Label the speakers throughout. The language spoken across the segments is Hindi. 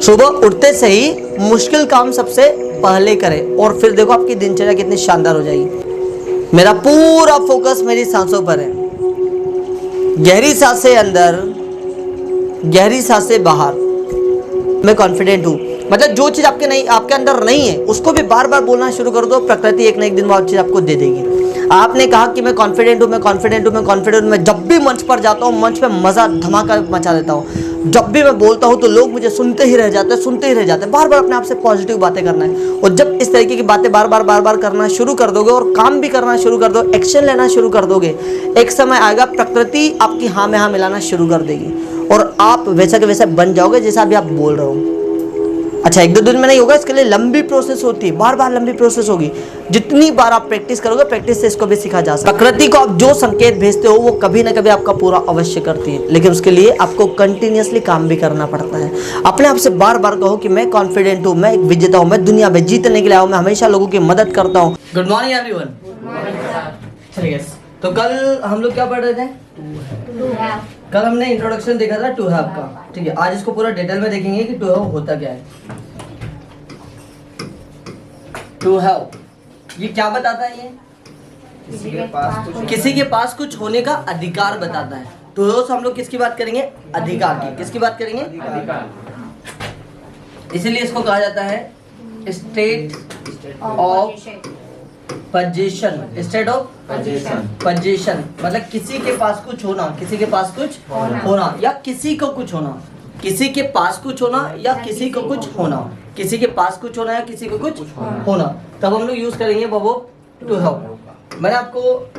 Speaker 1: सुबह उठते से ही मुश्किल काम सबसे पहले करें और फिर देखो आपकी दिनचर्या कितनी शानदार हो जाएगी। मेरा पूरा फोकस मेरी सांसों पर है। गहरी सांसें अंदर, गहरी सांसें बाहर। मैं कॉन्फिडेंट हूँ। मतलब जो चीज़ आपके अंदर नहीं है उसको भी बार बार बोलना शुरू कर दो। प्रकृति एक ना एक दिन वो चीज़ आपको दे देगी। आपने कहा कि मैं कॉन्फिडेंट हूँ, मैं कॉन्फिडेंट हूँ, मैं कॉन्फिडेंट हूँ। मैं जब भी मंच पर जाता हूँ, मंच पे मज़ा धमाका मचा देता हूँ। जब भी मैं बोलता हूँ तो लोग मुझे सुनते ही रह जाते हैं। बार बार अपने आप से पॉजिटिव बातें करना है। और जब इस तरीके की बातें बार बार करना शुरू कर दोगे और काम भी करना शुरू कर दो, एक्शन लेना शुरू कर दोगे, एक समय आएगा प्रकृति आपकी हाँ में हाँ मिलाना शुरू कर देगी और आप वैसा के वैसा बन जाओगे जैसा अभी आप बोल रहे हो। अच्छा, एक दो दिन में नहीं होगा, इसके लिए लंबी प्रोसेस होती है, बार बार लंबी प्रोसेस होगी। जितनी बार आप प्रैक्टिस करोगे, प्रैक्टिस से इसको भी सीखा जा सकता है। प्रकृति को आप जो संकेत भेजते हो वो कभी ना कभी आपका पूरा अवश्य करती है, लेकिन उसके लिए आपको कंटिन्यूअसली काम भी करना पड़ता है। अपने आप से बार बार कहो कि मैं कॉन्फिडेंट हूँ, मैं एक विजेता हूँ, मैं दुनिया में जीतने के लिए आया हूँ, मैं हमेशा लोगों की मदद करता हूँ। Good morning everyone. चलिए, तो कल हम लोग क्या पढ़ रहे थे? कल हमने इंट्रोडक्शन देखा था टू हैव का। ठीक है, आज इसको पूरा डिटेल में देखेंगे कि टू हैव होता क्या है। टू हैव ये क्या बताता है? ये किसी के पास कुछ होने का अधिकार बताता है। टू हैव से हम लोग किसकी बात करेंगे? अधिकार की। किसकी बात करेंगे? अधिकार। इसीलिए इसको कहा जाता है state of position. State of position मतलब किसी के पास कुछ होना, किसी के पास कुछ होना या किसी को कुछ होना, किसी के पास कुछ होना या किसी को कुछ होना, किसी के पास कुछ होना या किसी को कुछ होना। तब हम लोग यूज करेंगे बबो टू हैव। मैंने आपको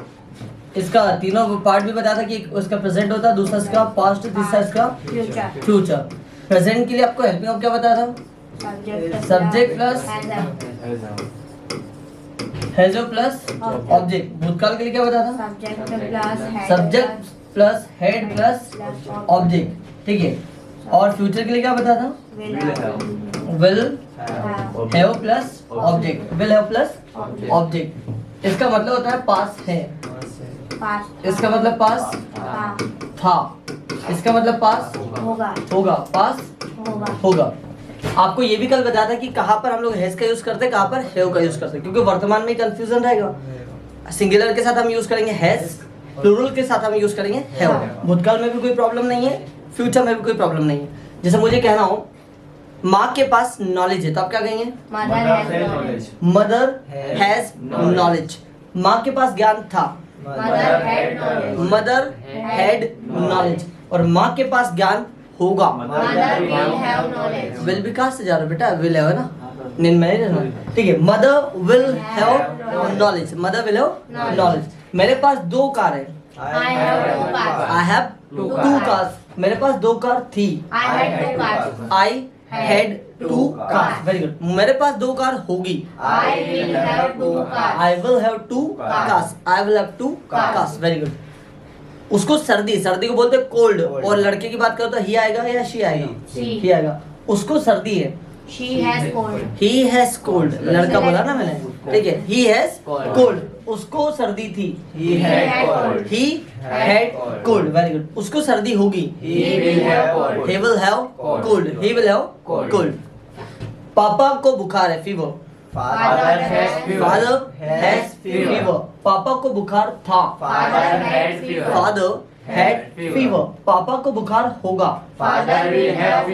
Speaker 1: इसका तीनों पार्ट भी बताया था कि उसका प्रेजेंट होता है, दूसरा इसका पास्ट, तीसरा इसका फ्यूचर। प्रेजेंट के लिए आपको हेल्पिंग ऑफ क्या बताया था? Subject plus has plus object. भूतकाल के लिए क्या बताया था? Subject plus head plus object. ठीक है, और फ्यूचर के लिए क्या बताया था? Will have plus object. Will have plus object. इसका मतलब होता है पास है, इसका मतलब पास था, इसका मतलब पास होगा, पास होगा। आपको ये भी कल बताया था कि कहाँ पर हम लोग हैज का यूज करते हैं, कहाँ पर हैव का यूज करते हैं, क्योंकि वर्तमान में कंफ्यूजन रहेगा। सिंगुलर के साथ हम यूज करेंगे हैज, प्लूरल के साथ हम यूज करेंगे हैव। भूतकाल में भी कोई प्रॉब्लम नहीं है, फ्यूचर में भी कोई प्रॉब्लम नहीं है। जैसे मुझे कहना हो माँ के पास नॉलेज है तो आप क्या कहेंगे? Mother has knowledge. माँ के पास ज्ञान था, मदर हैड नॉलेज। और माँ के पास ज्ञान होगा, विल भी कहाँ से जा रहा है बेटा? विल है ना, नींद में नहीं रहना। ठीक है, mother will have knowledge, mother will have knowledge. मेरे पास दो कार है, आई हैव टू कार्स। मेरे पास दो कार थी, I had two cars. Very good. मेरे पास दो कार होगी, I will have two cars. I will have two cars. Very good. उसको सर्दी को बोलते हैं कोल्ड, और लड़के की बात करो तो ही आएगा या शी आएगा? ही आएगा। उसको सर्दी है, he has cold। लड़का बोला ना मैंने, ठीक है, he has cold। उसको सर्दी थी, he had cold। Very good. उसको सर्दी होगी, he will have cold। पापा को बुखार है, फीवर। Father has fever। पापा को बुखार था, Father had fever। पापा को बुखार होगा, Father will have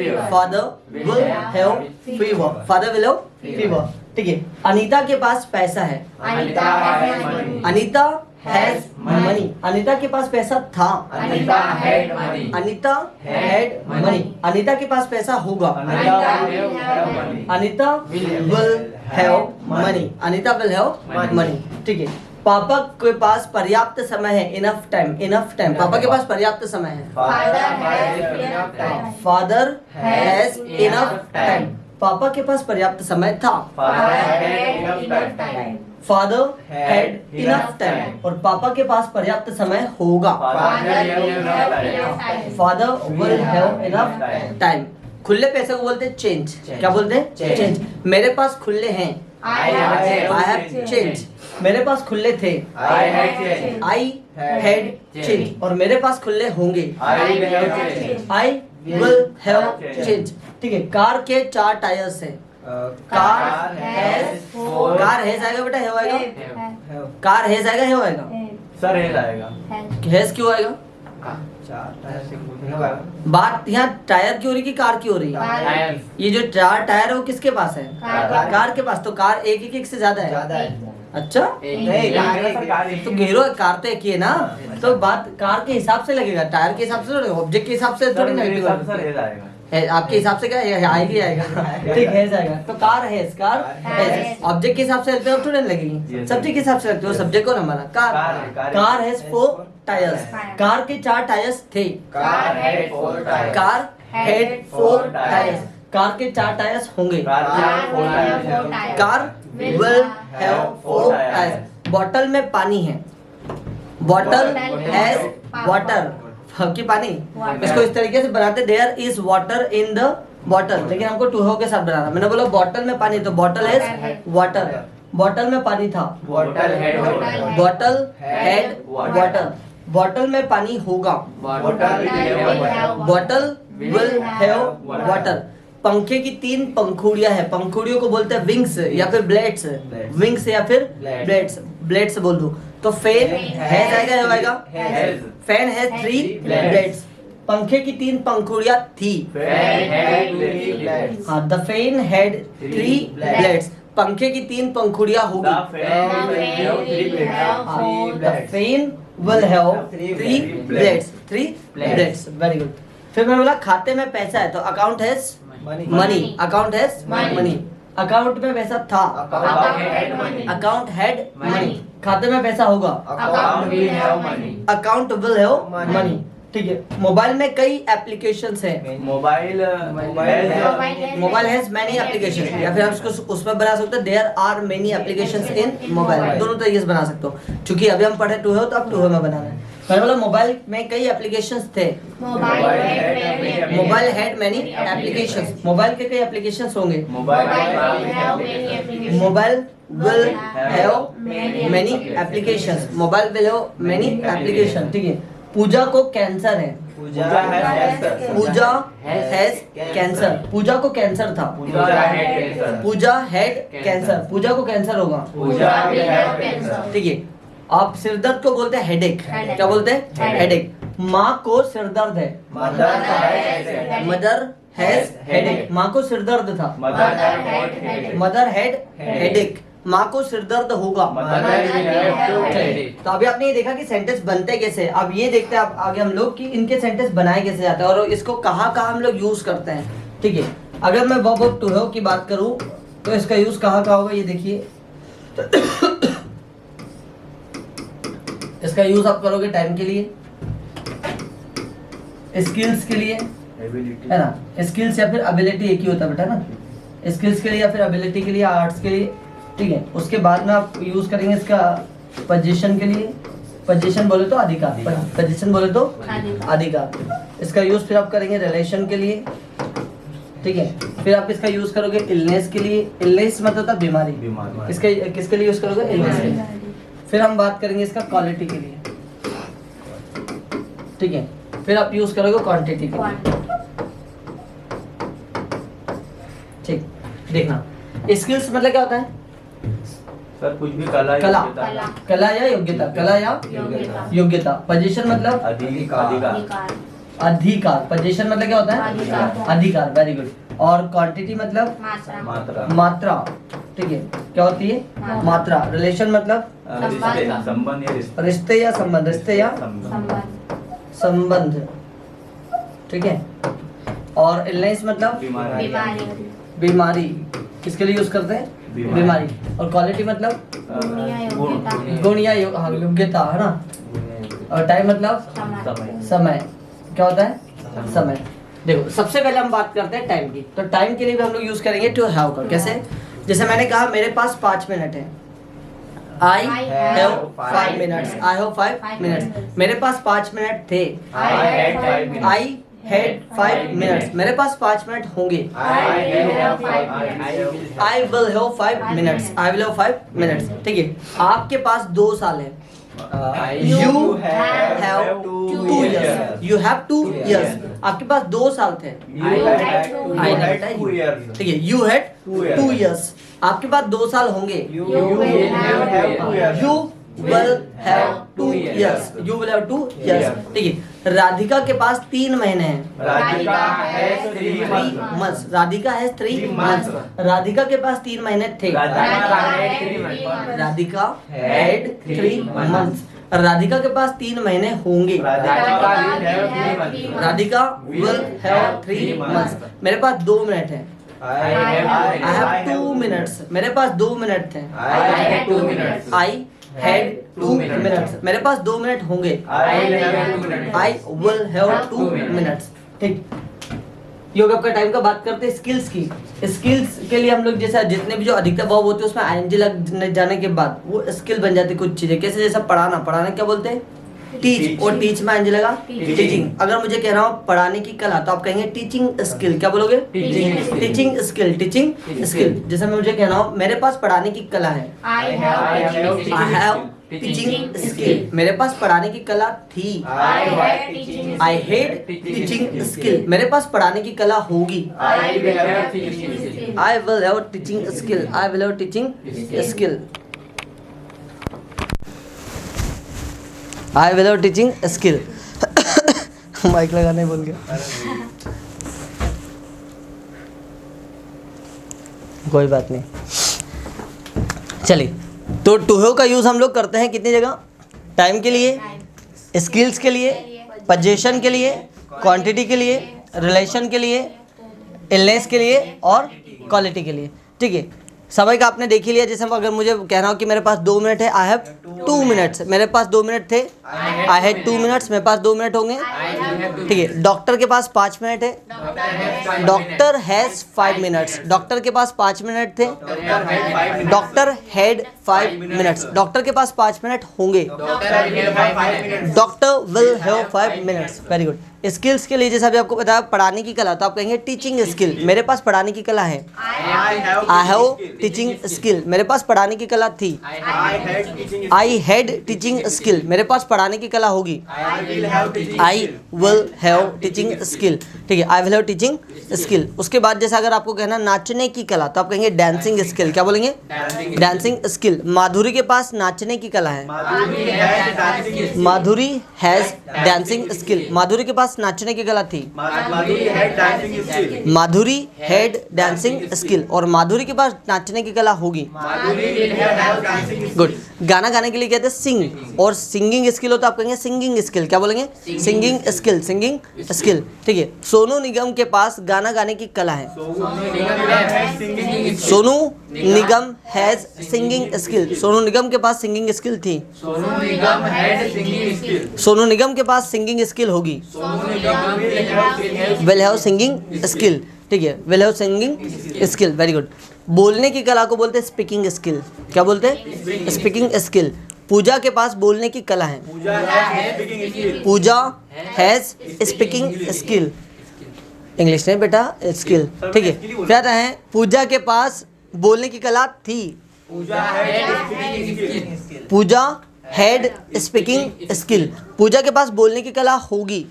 Speaker 1: fever। ठीक है, अनीता के पास पैसा है, अनीता हैज मनी। अनीता के पास पैसा था, अनीता हैड मनी। अनीता के पास पैसा होगा, Anita will have money. Anita will have money. ठीक है, पापा के पास पर्याप्त समय है, इनफ टाइम। पापा के पास पर्याप्त समय है, फादर हैज इनफ टाइम। पापा के पास पर्याप्त समय था, फादर हैड इनफ टाइम। और पापा के पास पर्याप्त समय होगा, father will have enough time. खुले पैसे को बोलते हैं चेंज। क्या बोलते हैं? चेंज। मेरे पास खुले हैं, आई हैव चेंज। मेरे पास खुले थे, आई हैड चेंज। और मेरे पास खुले होंगे, आई विल हैव चेंज। ठीक है, कार के 4 टायर्स हैं। कार हैज आएगा बेटा, हैव आएगा, कार हैज आएगा, हैव आएगा,
Speaker 2: सर हेज आएगा।
Speaker 1: हैज क्यों आएगा? बात यहाँ टायर की हो रही कि कार की हो रही है? ये जो 4 टायर है वो किसके पास है? कार के पास। तो कार एक से ज्यादा है। अच्छा, तो घेरो कार तो एक ही है ना, तो बात कार के हिसाब से लगेगा, टायर के हिसाब से, ऑब्जेक्ट के हिसाब से थोड़ी नेगेटिव है। आपके हिसाब से क्या आएगा? ठीक है, जाएगा। तो कार हैज, ऑब्जेक्ट के हिसाब से लगते हो थोड़ी लगेगी, सब्जेक्ट के हिसाब से लगते हो, सब्जेक्ट कौन हमारा? Car has 4 tyres. कार के 4 टायर्स थे। Car had 4 tyres. कार के 4 टायर्स होंगे। Car will have 4 tyres. Bottle में पानी है। बॉटल हैज वाटर की पानी। इसको इस तरीके से बनाते, there is water in the bottle, लेकिन हमको टू हो के साथ बनाना। मैंने बोला बॉटल में पानी, तो बॉटल हैज वाटर। बॉटल में पानी था। Bottle had water. बॉटल में पानी होगा। Bottle will have water. पंखे की 3 पंखुड़ियां हैं। पंखुड़ियों को बोलते हैं विंग्स या फिर ब्लेड्स। विंग्स या फिर ब्लेड्स। ब्लेड्स बोल दो। तो फैन हैज आएगा, हैव आएगा। Fan has 3 blades. पंखे की 3 पंखुड़ियां थी। हाँ, द फैन हैड 3 ब्लेड्स। पंखे की 3 पंखुड़ियां होगी। The fan will have 3 blades. 3 blades, very good. फिर मैंने बोला खाते में पैसा है, तो account has money. Account has money. Account में पैसा था। Account had money. खाते में पैसा होगा। Account will have money. ठीक है। मोबाइल में कई एप्लीकेशंस हैं। मोबाइल हैज मैनी एप्लीकेशंस, या फिर आप उसको उसमें बना सकते हो there are many applications in mobile. दोनों तरीके से बना सकते हो। क्योंकि अभी हम पढ़े टू है, तो अब टू है में बनाना है। मैंने बोला मोबाइल में कई एप्लीकेशंस थे। Mobile had many applications. Mobile के कई एप्लीकेशंस होंगे। Mobile will have many applications. Mobile will have many application. ठीक है। पूजा को कैंसर है। पूजा हैज कैंसर। पूजा को कैंसर था। पूजा हैड कैंसर। पूजा को कैंसर होगा। ठीक है। आप सिरदर्द को बोलते हैं हेडेक। क्या बोलते हैं? हेडेक। माँ को सिरदर्द है। Mother has headache. माँ को सिरदर्द था। Mother had headache. माँ को सिरदर्द होगा। तो अभी आपने ये देखा कि सेंटेंस बनते कैसे। अब ये देखते हैं आगे हम लोग कि इनके सेंटेंस बनाए कैसे जाते हैं और इसको कहाँ हम लोग यूज करते हैं। ठीक है। अगर मैं वर्ब टू हैव की बात करूं तो इसका यूज कहाँ होगा, ये देखिए। इसका यूज आप करोगे टाइम के लिए, स्किल्स के लिए, है ना। स्किल्स या फिर एबिलिटी एक ही होता है बेटा ना। स्किल्स के लिए या फिर एबिलिटी के लिए, आर्ट्स के लिए। ठीक है। उसके बाद में आप यूज करेंगे इसका पोजीशन के लिए। पोजीशन बोले तो अधिकार। पोजीशन बोले तो अधिकार। इसका यूज फिर आप करेंगे रिलेशन के लिए। ठीक है। फिर आप इसका यूज करोगे इलनेस के लिए। इलनेस मतलब होता है बीमारी। इसके किसके लिए यूज करोगे? इलनेस के लिए। फिर हम बात करेंगे इसका क्वालिटी के लिए। ठीक है। फिर आप यूज करोगे क्वांटिटी के लिए। ठीक। देखना स्किल्स मतलब क्या होता है
Speaker 2: सर? कुछ भी कला
Speaker 1: या योग्यता। कला या योग्यता। पोजीशन मतलब अधिकार। पोजीशन मतलब क्या होता है? अधिकार। Very good. और क्वांटिटी मतलब मात्रा। ठीक है। क्या होती है? मात्रा। रिलेशन मतलब रिश्ते या संबंध। ठीक है। और इलनेस मतलब बीमारी। किसके लिए यूज करते हैं? बीमारी। और क्वालिटी मतलब गुण या योग्यता, है ना। और टाइम मतलब समय। क्या होता है? समय। देखो सबसे पहले हम बात करते हैं टाइम की। तो टाइम के लिए भी हम लोग यूज करेंगे टू हैव का। कैसे? जैसे मैंने कहा मेरे पास 5 मिनट है। I have 5 minutes. I have 5 minutes. मेरे पास 5 मिनट थे। I had 5 minutes. मेरे पास 5 मिनट होंगे। I will have 5 minutes. I will have 5 minutes. ठीक है। आपके पास 2 साल है। You have 2 years. You have 2 years. आपके पास 2 साल थे. I had 2 years. ठीक है. You had 2 years. आपके पास 2 साल होंगे. You will have 2 years. You will have 2 years. ठीक है. राधिका के पास 3 महीने हैं.
Speaker 2: Radhika has 3 months.
Speaker 1: राधिका है 3 months. राधिका के पास 3 महीने थे. Radhika had 3 months. राधिका के पास 3 महीने होंगे. Radhika will have 3 months. मेरे पास 2 मिनट है. I have 2 minutes. मेरे पास 2 मिनट थे. I had 2 minutes. मेरे पास 2 मिनट होंगे. I will have 2 minutes. ठीक. योग आपका टाइम का बात करते हैं स्किल्स की. स्किल्स के लिए हम लोग जैसा जितने भी जो अधिकतर वर्ब होते हैं उसमें आईएनजी लग जाने के बाद वो स्किल बन जाती है कुछ चीजें. कैसे जैसा पढ़ाना क्या बोलते हैं? टीच. और टीच में आईएनजी लगा टीचिंग. अगर मुझे कह रहा हूँ पढ़ाने की कला तो आप कहेंगे टीचिंग स्किल. क्या बोलोगे? Teaching skill. Teaching skill. जैसे मैं मुझे कह रहा हूँ मेरे पास पढ़ाने की कला है. I have teaching skill. मेरे पास पढ़ाने की कला थी. I had teaching skill. मेरे पास पढ़ाने की कला होगी. I will have teaching skill. I will have teaching skill. I will have teaching skill. Mic लगाने बोल गया. कोई बात नहीं. चलिए तो टू हैव का यूज़ हम लोग करते हैं कितनी जगह? टाइम के लिए, स्किल्स के लिए, पोजीशन के लिए, क्वांटिटी के लिए, रिलेशन के लिए, इलनेस के लिए और क्वालिटी के लिए. ठीक है. समय का आपने देख ही लिया. जैसे अगर मुझे कहना हो कि मेरे पास 2 मिनट है, आई हैव 2 मिनट्स. मेरे पास 2 मिनट थे. I had 2 minutes. मेरे पास 2 मिनट होंगे. ठीक है. डॉक्टर के पास 5 मिनट है. Doctor has 5 minutes. डॉक्टर के पास 5 मिनट थे. Doctor had 5 minutes. डॉक्टर के पास 5 मिनट होंगे. Doctor will have 5 minutes. Very good. Skills के लिए जैसा अभी आपको बताया पढ़ाने की कला तो आप कहेंगे टीचिंग स्किल. मेरे पास पढ़ाने की कला है. I have teaching skill. मेरे पास पढ़ाने की कला थी. I had teaching skill. मेरे पास पढ़ाने की कला होगी. I will have teaching skill. ठीक है. आई विल हैव टीचिंग स्किल. उसके बाद जैसा अगर आपको कहना नाचने की कला तो आप कहेंगे डांसिंग स्किल. क्या बोलेंगे? Dancing skill. माधुरी के पास नाचने की कला है. माधुरी हैज डांसिंग स्किल. माधुरी के पास नाचने की कला थी. माधुरी हैड डांसिंग स्किल. और माधुरी के पास नाचने की कला होगी. गुड. गाना गाने के लिए कहते हैं सिंग. और सिंगिंग स्किल हो तो आप कहेंगे सिंगिंग स्किल. क्या बोलेंगे? Singing skill. Singing skill. ठीक है. सोनू निगम के पास गाना गाने की कला है. Sonu Nigam has singing skill. Sonu Nigam के पास सिंगिंग स्किल थी. सोनू निगम के पास सिंगिंग स्किल होगी. Will have singing skill. ठीक है. Will have singing skill. Very good. बोलने की कला को बोलते हैं स्पीकिंग स्किल. क्या बोलते हैं? Speaking skill. पूजा के पास बोलने की कला है. पूजा हैज स्पीकिंग स्किल. इंग्लिश नहीं बेटा, स्किल. ठीक है. क्या है? पूजा के पास बोलने की कला थी. पूजा हैड स्पीकिंग स्किल. पूजा के पास बोलने की कला होगी.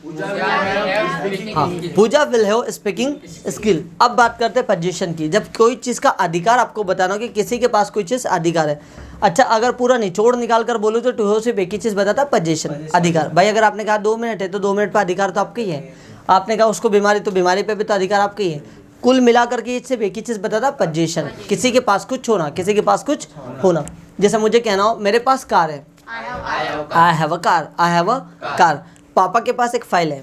Speaker 1: हाँ. पूजा विल हैव स्पीकिंग स्किल. अब बात करते हैं पोजीशन की. जब कोई चीज़ का अधिकार आपको बताना हो कि किसी के पास कोई चीज़ अधिकार है. अच्छा अगर पूरा निचोड़ निकाल कर बोलूँ तो टू हैव सिर्फ एक ही चीज़ बताता है पोजीशन, अधिकार. भाई अगर आपने कहा 2 मिनट है तो 2 मिनट पर अधिकार तो आपका ही है. आपने कहा उसको बीमारी तो बीमारी पे भी तो अधिकार आपका ही है. कुल मिलाकर के सिर्फ एक ही चीज़ बताता है पोजीशन. किसी के पास कुछ होना, किसी के पास कुछ होना. जैसे मुझे कहना हो मेरे पास कार है. I have a car. I have a car. पापा के पास एक फाइल है.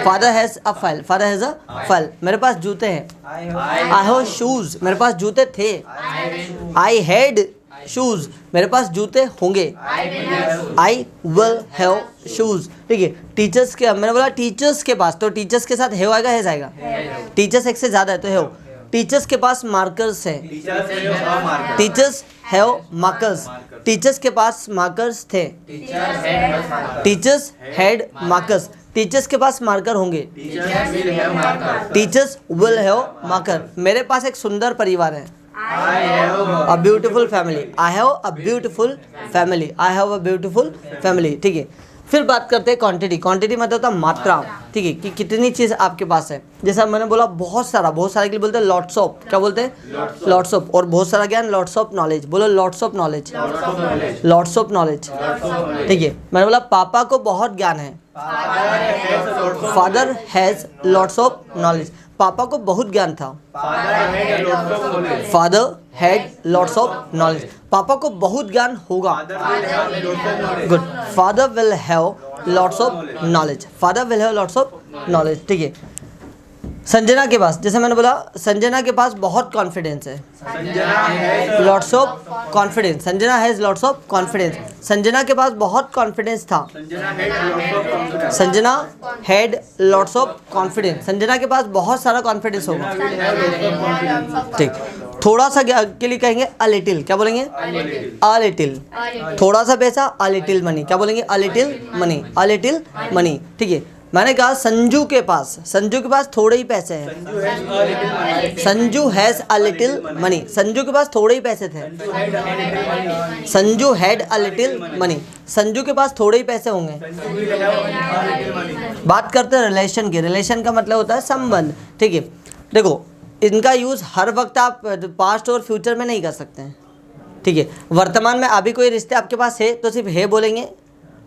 Speaker 1: Father has a file. Father has a file. मेरे पास जूते हैं. I have shoes. मेरे पास जूते थे. I had shoes. मेरे पास जूते होंगे. आई विल हैव शूज. ठीक है. टीचर्स के, मैंने बोला टीचर्स के पास तो टीचर्स के साथ हैव आएगा, हैज आएगा. टीचर्स एक से ज़्यादा है तो हैव. टीचर्स के पास मार्कर्स हैं. Teachers have markers. टीचर्स के पास मार्कर्स थे. Teachers had markers. टीचर्स के पास मार्कर होंगे. Teachers will have marker. मेरे पास एक सुंदर परिवार है.
Speaker 2: I have
Speaker 1: a beautiful family, I have a beautiful family, I have a beautiful family. ठीक है, फिर बात करते हैं क्वांटिटी। क्वांटिटी मतलब होता है मात्रा, ठीक है, कि कितनी चीज़ आपके पास है। जैसा मैंने बोला बहुत सारा के लिए बोलते हैं लॉट्स ऑफ, क्या बोलते हैं लॉट्स ऑफ। और बहुत सारा ज्ञान लॉट्स ऑफ नॉलेज, बोलो lots of knowledge, lots of knowledge. ठीक है, मैंने बोला पापा को बहुत ज्ञान है, father has lots of knowledge. पापा को बहुत ज्ञान था, father had lots of knowledge. पापा को बहुत ज्ञान होगा, good, father will have lots of knowledge, father will have lots of knowledge. ठीक है, संजना के पास, जैसे मैंने बोला संजना के पास बहुत कॉन्फिडेंस है, lots of confidence, Sanjana has lots of confidence. Sanjana के पास बहुत कॉन्फिडेंस था, Sanjana had lots of confidence, Sanjana के पास बहुत सारा कॉन्फिडेंस होगा। ठीक, थोड़ा सा के लिए कहेंगे अ लिटिल, क्या बोलेंगे अ लिटिल। थोड़ा सा पैसा अ लिटिल मनी, क्या बोलेंगे a little money, a little money. ठीक है, मैंने कहा संजू के पास थोड़े ही पैसे हैं, Sanju has a little money, Sanju के पास थोड़े ही पैसे थे, Sanju had a little money, Sanju के पास थोड़े ही पैसे होंगे। बात करते हैं रिलेशन की। रिलेशन का मतलब होता है संबंध। ठीक है, देखो इनका यूज़ हर वक्त आप पास्ट और फ्यूचर में नहीं कर सकते हैं। ठीक है, वर्तमान में अभी कोई रिश्ते आपके पास है तो सिर्फ है बोलेंगे,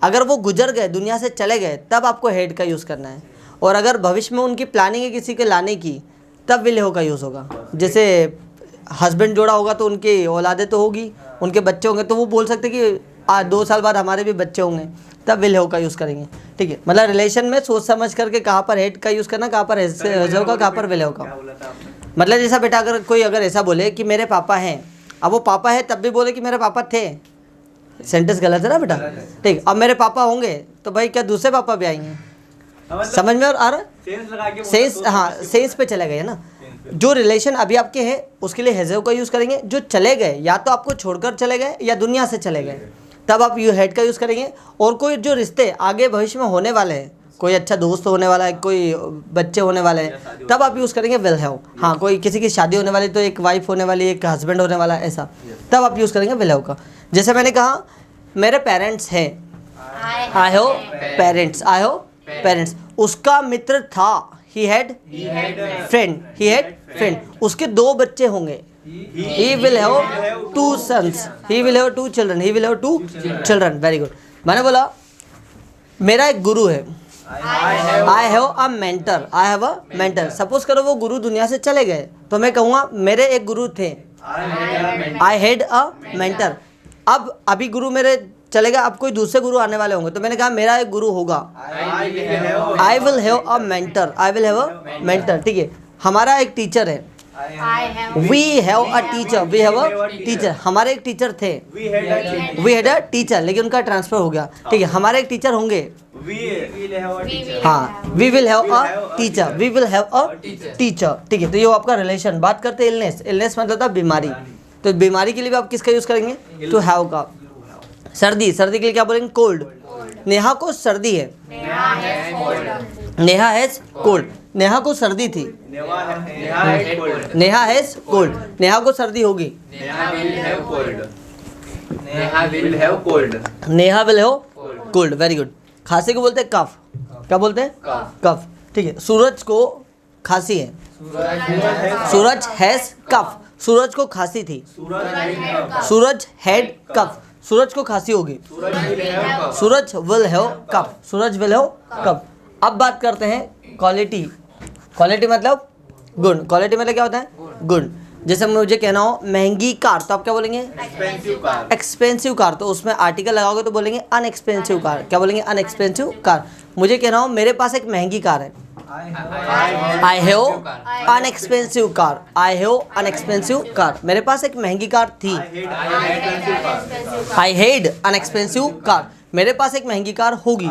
Speaker 1: अगर वो गुजर गए, दुनिया से चले गए, तब आपको हेड का यूज़ करना है। और अगर भविष्य में उनकी प्लानिंग है किसी के लाने की, तब विल हैव का यूज़ होगा। जैसे हस्बैंड जोड़ा होगा तो उनकी औलादे तो होगी, उनके बच्चे होंगे, तो वो बोल सकते कि 2 साल बाद हमारे भी बच्चे होंगे, तब विल हैव का यूज़ करेंगे। ठीक है, मतलब रिलेशन में सोच समझ करके कहाँ पर हेड का यूज़ करना, कहाँ पर हैव का, कहाँ पर विल हैव का। मतलब जैसा बेटा अगर ऐसा बोले कि मेरे पापा हैं, अब वो पापा है तब भी बोले कि मेरे पापा थे, सेंटेंस गलत है ना बेटा। ठीक, अब मेरे पापा होंगे तो भाई क्या दूसरे पापा भी आएंगे, समझ में आ रहा, सेंस, हाँ सेंस पे चले गए ना। जो रिलेशन अभी आपके हैं उसके लिए हैज़ का यूज़ करेंगे, जो चले गए या तो आपको छोड़कर चले गए या दुनिया से चले गए, तब आप यू हैड का यूज़ करेंगे। और कोई जो रिश्ते आगे भविष्य में होने वाले हैं, कोई अच्छा दोस्त होने वाला है, कोई बच्चे होने वाले हैं, तब आप यूज़ करेंगे विल हैव। हाँ, कोई किसी की शादी होने वाली तो एक वाइफ होने वाली, एक हस्बैंड होने वाला, ऐसा, तब आप यूज़ करेंगे विल हैव का। जैसे मैंने कहा मेरे पेरेंट्स हैं, I have parents, I have parents. उसका मित्र था, ही हैड फ्रेंड, उसके 2 बच्चे होंगे, he will have 2 sons, he will have 2 children, he will have 2 children। Very good. मैंने बोला मेरा एक गुरु है, I have a mentor, I have a mentor. Suppose करो वो गुरु दुनिया से चले गए तो मैं कहूँगा मेरे एक गुरु थे, आई हैड अ मेंटर। अब अभी गुरु मेरे चले गए, अब कोई दूसरे गुरु आने वाले होंगे, तो मैंने कहा मेरा एक गुरु होगा, I will have a mentor, I will have a mentor. ठीक है, हमारा एक टीचर है, we have a teacher, we have a teacher. हमारे एक टीचर थे, वी हैड अ टीचर, लेकिन उनका ट्रांसफर हो गया। ठीक है, हमारे एक टीचर होंगे, हाँ we will have a teacher, we will have a teacher. ठीक है, तो ये आपका रिलेशन। बात करते हैं इलनेस। इलनेस मतलब होता है बीमारी, तो बीमारी के लिए भी आप किसका यूज़ करेंगे, टू हैव का। सर्दी के लिए क्या बोलेंगे कोल्ड। नेहा को सर्दी है, नेहा हैज कोल्ड, नेहा को सर्दी थी, नेहा हैज कोल्ड, नेहा को सर्दी होगी, Neha will have cold. Very good. खांसी को बोलते हैं कफ, क्या बोलते हैं कफ। ठीक है, सूरज को खांसी है, सूरज हैज कफ, सूरज को खांसी थी, सूरज हैड कफ, सूरज को खांसी होगी, Suraj will have cough, Suraj will have cough. अब बात करते हैं क्वालिटी। क्वालिटी मतलब गुण, क्वालिटी मतलब क्या होता है गुण। जैसे मुझे कहना हो महंगी कार, तो आप क्या बोलेंगे एक्सपेंसिव कार, तो उसमें आर्टिकल लगाओगे तो बोलेंगे अनएक्सपेंसिव कार, क्या बोलेंगे अनएक्सपेंसिव कार। मुझे कहना हो मेरे पास एक महंगी कार है, I have unexpensive car, I have unexpensive car. मेरे पास एक महंगी कार थी, आई हैड अनएक्सपेंसिव कार। मेरे पास एक महंगी कार होगी,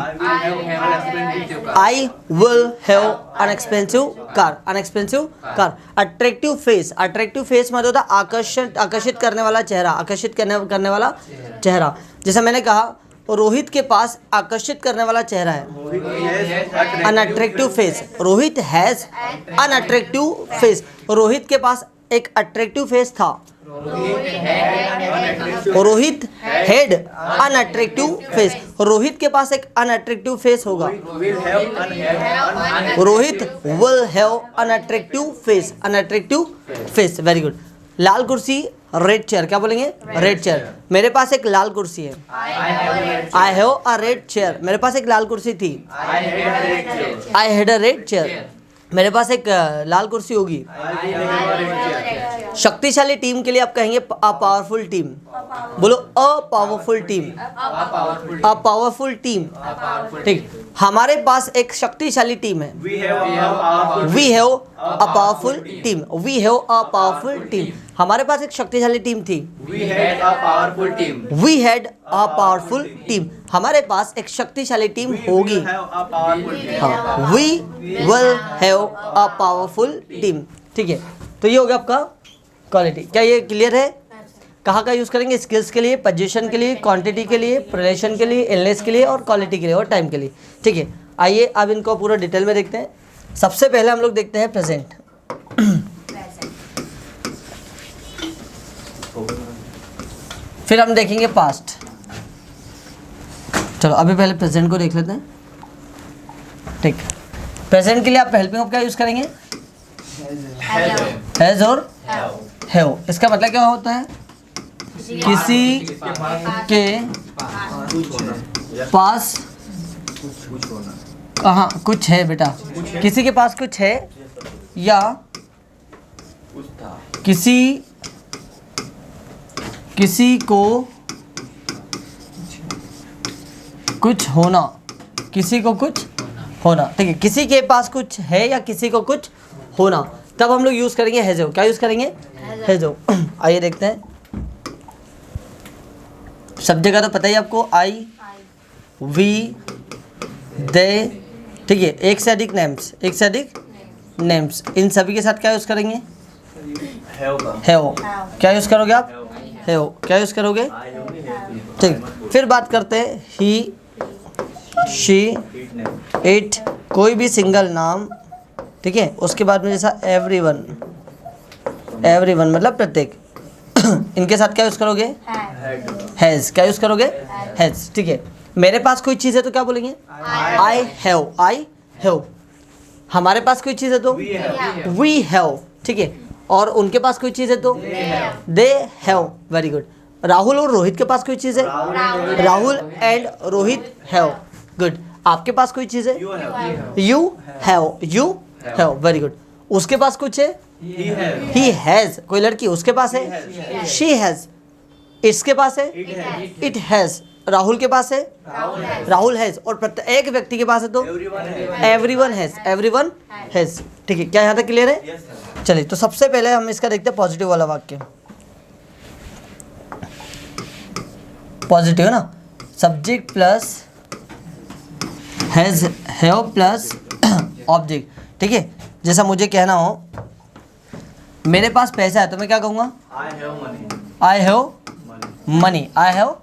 Speaker 1: I will have unexpensive car, unexpensive car. Attractive face, attractive face मतलब होता है आकर्षित करने वाला चेहरा, आकर्षित करने वाला चेहरा। जैसे मैंने कहा रोहित के पास आकर्षित करने वाला चेहरा है, unattractive face. Rohit has unattractive face, Rohit के पास एक अट्रैक्टिव फेस था। Rohit had unattractive face. Rohit के पास एक अनअट्रैक्टिव फेस होगा। Rohit will have unattractive face. Unattractive face, very good. लाल कुर्सी, रेड चेयर, क्या बोलेंगे? Red chair. मेरे पास एक लाल कुर्सी है। I have a red chair. मेरे पास एक लाल कुर्सी थी। I had a red chair. मेरे पास एक लाल कुर्सी होगी। शक्तिशाली टीम के लिए आप कहेंगे अ पावरफुल टीम। बोलो a powerful team. A powerful team, ठीक। हमारे पास एक शक्तिशाली टीम है। We have a powerful team. We have a powerful team. हमारे पास एक शक्तिशाली टीम थी।
Speaker 2: We had a powerful team.
Speaker 1: We had a powerful team. हमारे पास एक शक्तिशाली टीम होगी। We will have a powerful team, ठीक है। तो ये हो गया आपका क्वालिटी। क्या ये क्लियर है? कहाँ का यूज़ करेंगे? स्किल्स के लिए, पोजीशन के लिए, क्वांटिटी के लिए, रिलेशन के लिए, इलनेस के लिए और क्वालिटी के लिए और टाइम के लिए, ठीक है। आइए अब इनको पूरा डिटेल में देखते हैं। सबसे पहले हम लोग देखते हैं प्रेजेंट। फिर हम देखेंगे पास्ट। चलो अभी पहले प्रेजेंट को देख लेते हैं, ठीक। प्रेजेंट के लिए आप हेल्पिंग ऑफ क्या यूज़ करेंगे? हैज़ और हैव। इसका मतलब क्या होता है? किसी के पास हाँ कुछ है बेटा। किसी के पास कुछ है या किसी को कुछ होना। किसी को कुछ होना, ठीक है। किसी के पास कुछ है या किसी को कुछ होना, तब हम लोग यूज़ करेंगे हैज़। क्या यूज़ करेंगे? हैज़। आइए देखते हैं। सब जगह तो पता ही आपको, आई, वी, दे, ठीक है। एक से अधिक नेम्स, एक से अधिक नेम्स, इन सभी के साथ क्या यूज़ करेंगे? हैव। क्या यूज़ करोगे आप? हैव। क्या यूज़ करोगे? ठीक। फिर बात करते हैं ही, शी, इट, कोई भी सिंगल नाम, ठीक है। उसके बाद में जैसा एवरीवन, एवरीवन मतलब प्रत्येक। इनके साथ क्या यूज़ करोगे? हैज़। क्या यूज़ करोगे? हैज़, ठीक है। मेरे पास कोई चीज़ है तो क्या बोलेंगे? I have. I have. हमारे पास कोई चीज़ है तो वी हैव, ठीक है। और उनके पास कोई चीज़ है तो they have, very good. Rahul और रोहित के पास कोई चीज़ है? Rahul and Rohit have, good. आपके पास कोई चीज़ है? You have. You have, very good. उसके पास कुछ है? He has. कोई लड़की उसके पास है? She has. इसके पास है? It has. राहुल के पास है? राहुल हैज़। और प्रत्येक व्यक्ति के पास है तो एवरीवन हैज़। एवरीवन हैज़, ठीक है। क्या यहाँ तक क्लियर है? चलिए तो सबसे पहले हम इसका देखते हैं पॉजिटिव वाला वाक्य। पॉजिटिव है ना, subject plus has, have plus object, ठीक है। जैसा मुझे कहना हो मेरे पास पैसा है तो मैं क्या कहूँगा? I have money. I have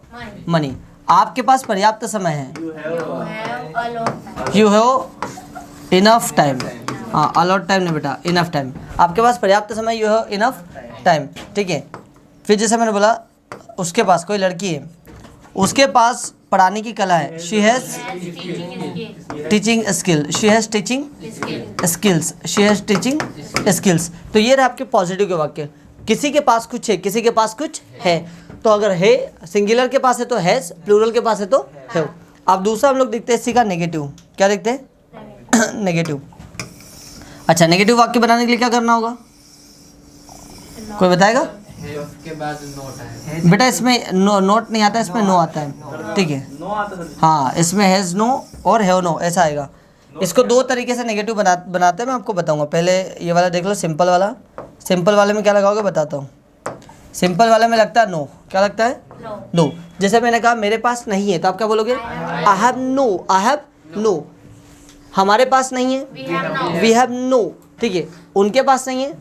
Speaker 1: money. आपके पास पर्याप्त समय है। You have enough time. हाँ, अलॉट टाइम नहीं बेटा, इनफ टाइम। आपके पास पर्याप्त समय, यू हैव इनफ टाइम, ठीक है। फिर जैसे मैंने बोला उसके पास कोई लड़की है, उसके पास पढ़ाने की कला है। She has teaching skill. She has teaching skills. She has teaching skills. तो ये रहे आपके पॉजिटिव के वाक्य। किसी के पास कुछ है, किसी के पास कुछ है। तो अगर है सिंगुलर के पास है तो हैज़, प्लूरल के पास है तो हैव। अब दूसरा हम लोग देखते हैं इसी का नेगेटिव। क्या देखते हैं? नेगेटिव। अच्छा, नेगेटिव वाक्य बनाने के लिए क्या करना होगा? कोई बताएगा?
Speaker 2: उसके बाद नोट है
Speaker 1: बेटा इसमें नोट नहीं आता, इसमें नो आता है, ठीक है। हाँ, इसमें हैज़ नो और हैव नो ऐसा आएगा। इसको दो तरीके से नेगेटिव बनाते हैं, मैं आपको बताऊंगा। पहले ये वाला देख लो, सिंपल वाला। सिंपल वाले में क्या लगाओगे बताता हूँ। सिंपल वाले में लगता है नो। क्या लगता है? नो। जैसे मैंने कहा मेरे पास नहीं है तो आप क्या बोलोगे? I have no. I have no. हमारे पास नहीं है, वी हैव नो, ठीक है। उनके पास नहीं है,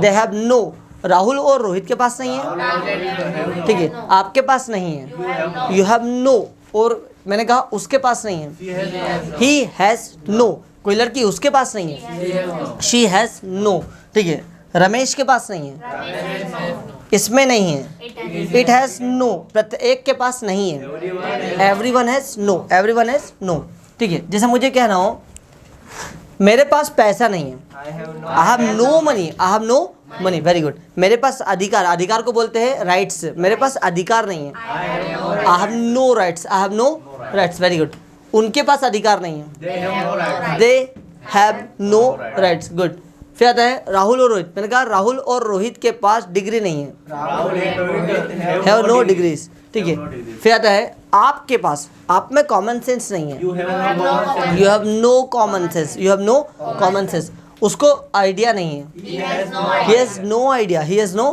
Speaker 1: दे हैव नो। राहुल और रोहित के पास नहीं है, ठीक है। आपके पास नहीं है, यू हैव नो। और मैंने कहा उसके पास नहीं है, ही हैज़ नो। कोई लड़की उसके पास नहीं है, शी हैज़ नो, ठीक है। रमेश के पास नहीं है, इसमें नहीं है। इट हैज़ नो, प्रत्येक के पास नहीं है। Everyone has no, everyone has no. ठीक है, जैसे मुझे कहना हो मेरे पास पैसा नहीं है, I have no money, I have no money. Very good. मेरे पास अधिकार, अधिकार को बोलते हैं राइट्स, मेरे पास अधिकार नहीं है, I have no rights, I have no rights. Very good. उनके पास अधिकार नहीं है, they have no rights. Good. फिर आता है राहुल और रोहित। मैंने कहा राहुल और रोहित के पास डिग्री नहीं है, हैव नो डिग्रीज। ठीक है। फिर आता है आपके पास, आप में कॉमन सेंस नहीं है, you have no common sense, you have no common sense. उसको आइडिया नहीं है, he has no idea, he has no.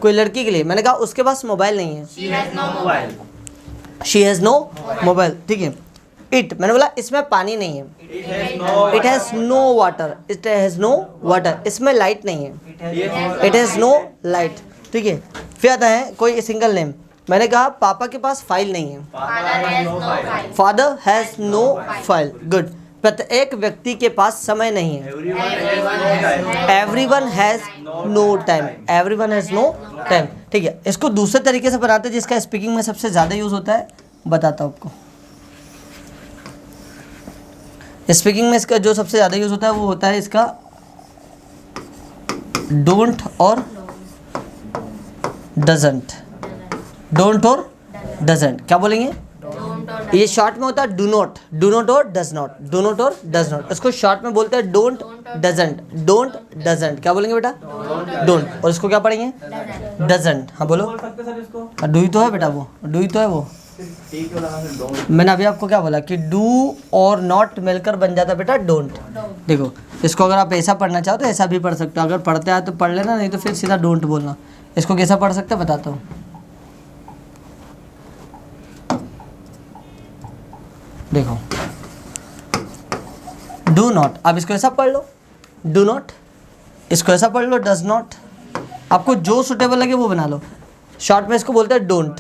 Speaker 1: कोई लड़की के लिए मैंने कहा उसके पास मोबाइल नहीं है, शी हैज नो मोबाइल। ठीक है। इट, मैंने बोला इसमें पानी नहीं है, it has no water, it has no water. इसमें लाइट नहीं है, इट हैज नो लाइट। ठीक है। फिर आता है कोई सिंगल नेम। मैंने कहा पापा के पास फाइल नहीं है, father has no file. Good. प्रत्येक व्यक्ति के पास समय नहीं है, everyone has no time, everyone has no time. ठीक है। इसको दूसरे तरीके से बनाते हैं जिसका स्पीकिंग में सबसे ज़्यादा यूज़ होता है, बताता हूँ आपको। स्पीकिंग में इसका जो सबसे ज़्यादा यूज़ होता है वो होता है इसका डोंट और डजंट। डोंट और डजंट क्या बोलेंगे? ये शॉर्ट में होता है डू नॉट, डू नॉट और डज नॉट, डू नॉट और डज नॉट। इसको शॉर्ट में बोलते हैं डोंट डजंट, डोंट डजंट। क्या बोलेंगे बेटा? डोंट। और इसको क्या पढ़ेंगे? डजंट। हाँ बोलो। डू ही तो है बेटा, वो डू ही तो है वो। मैंने अभी आपको क्या बोला कि डू और नॉट मिलकर बन जाता बेटा डोंट। देखो इसको अगर आप ऐसा पढ़ना चाहो तो ऐसा भी पढ़ सकते हो, अगर पढ़ते आए तो पढ़ लेना, नहीं तो फिर सीधा डोंट बोलना। इसको कैसा पढ़ सकते हैं बताता हूँ। देखो डू नॉट, अब इसको ऐसा पढ़ लो डू नॉट, इसको ऐसा पढ़ लो डज नॉट। आपको जो सुटेबल लगे वो बना लो। शॉर्ट में इसको बोलते हैं डोंट,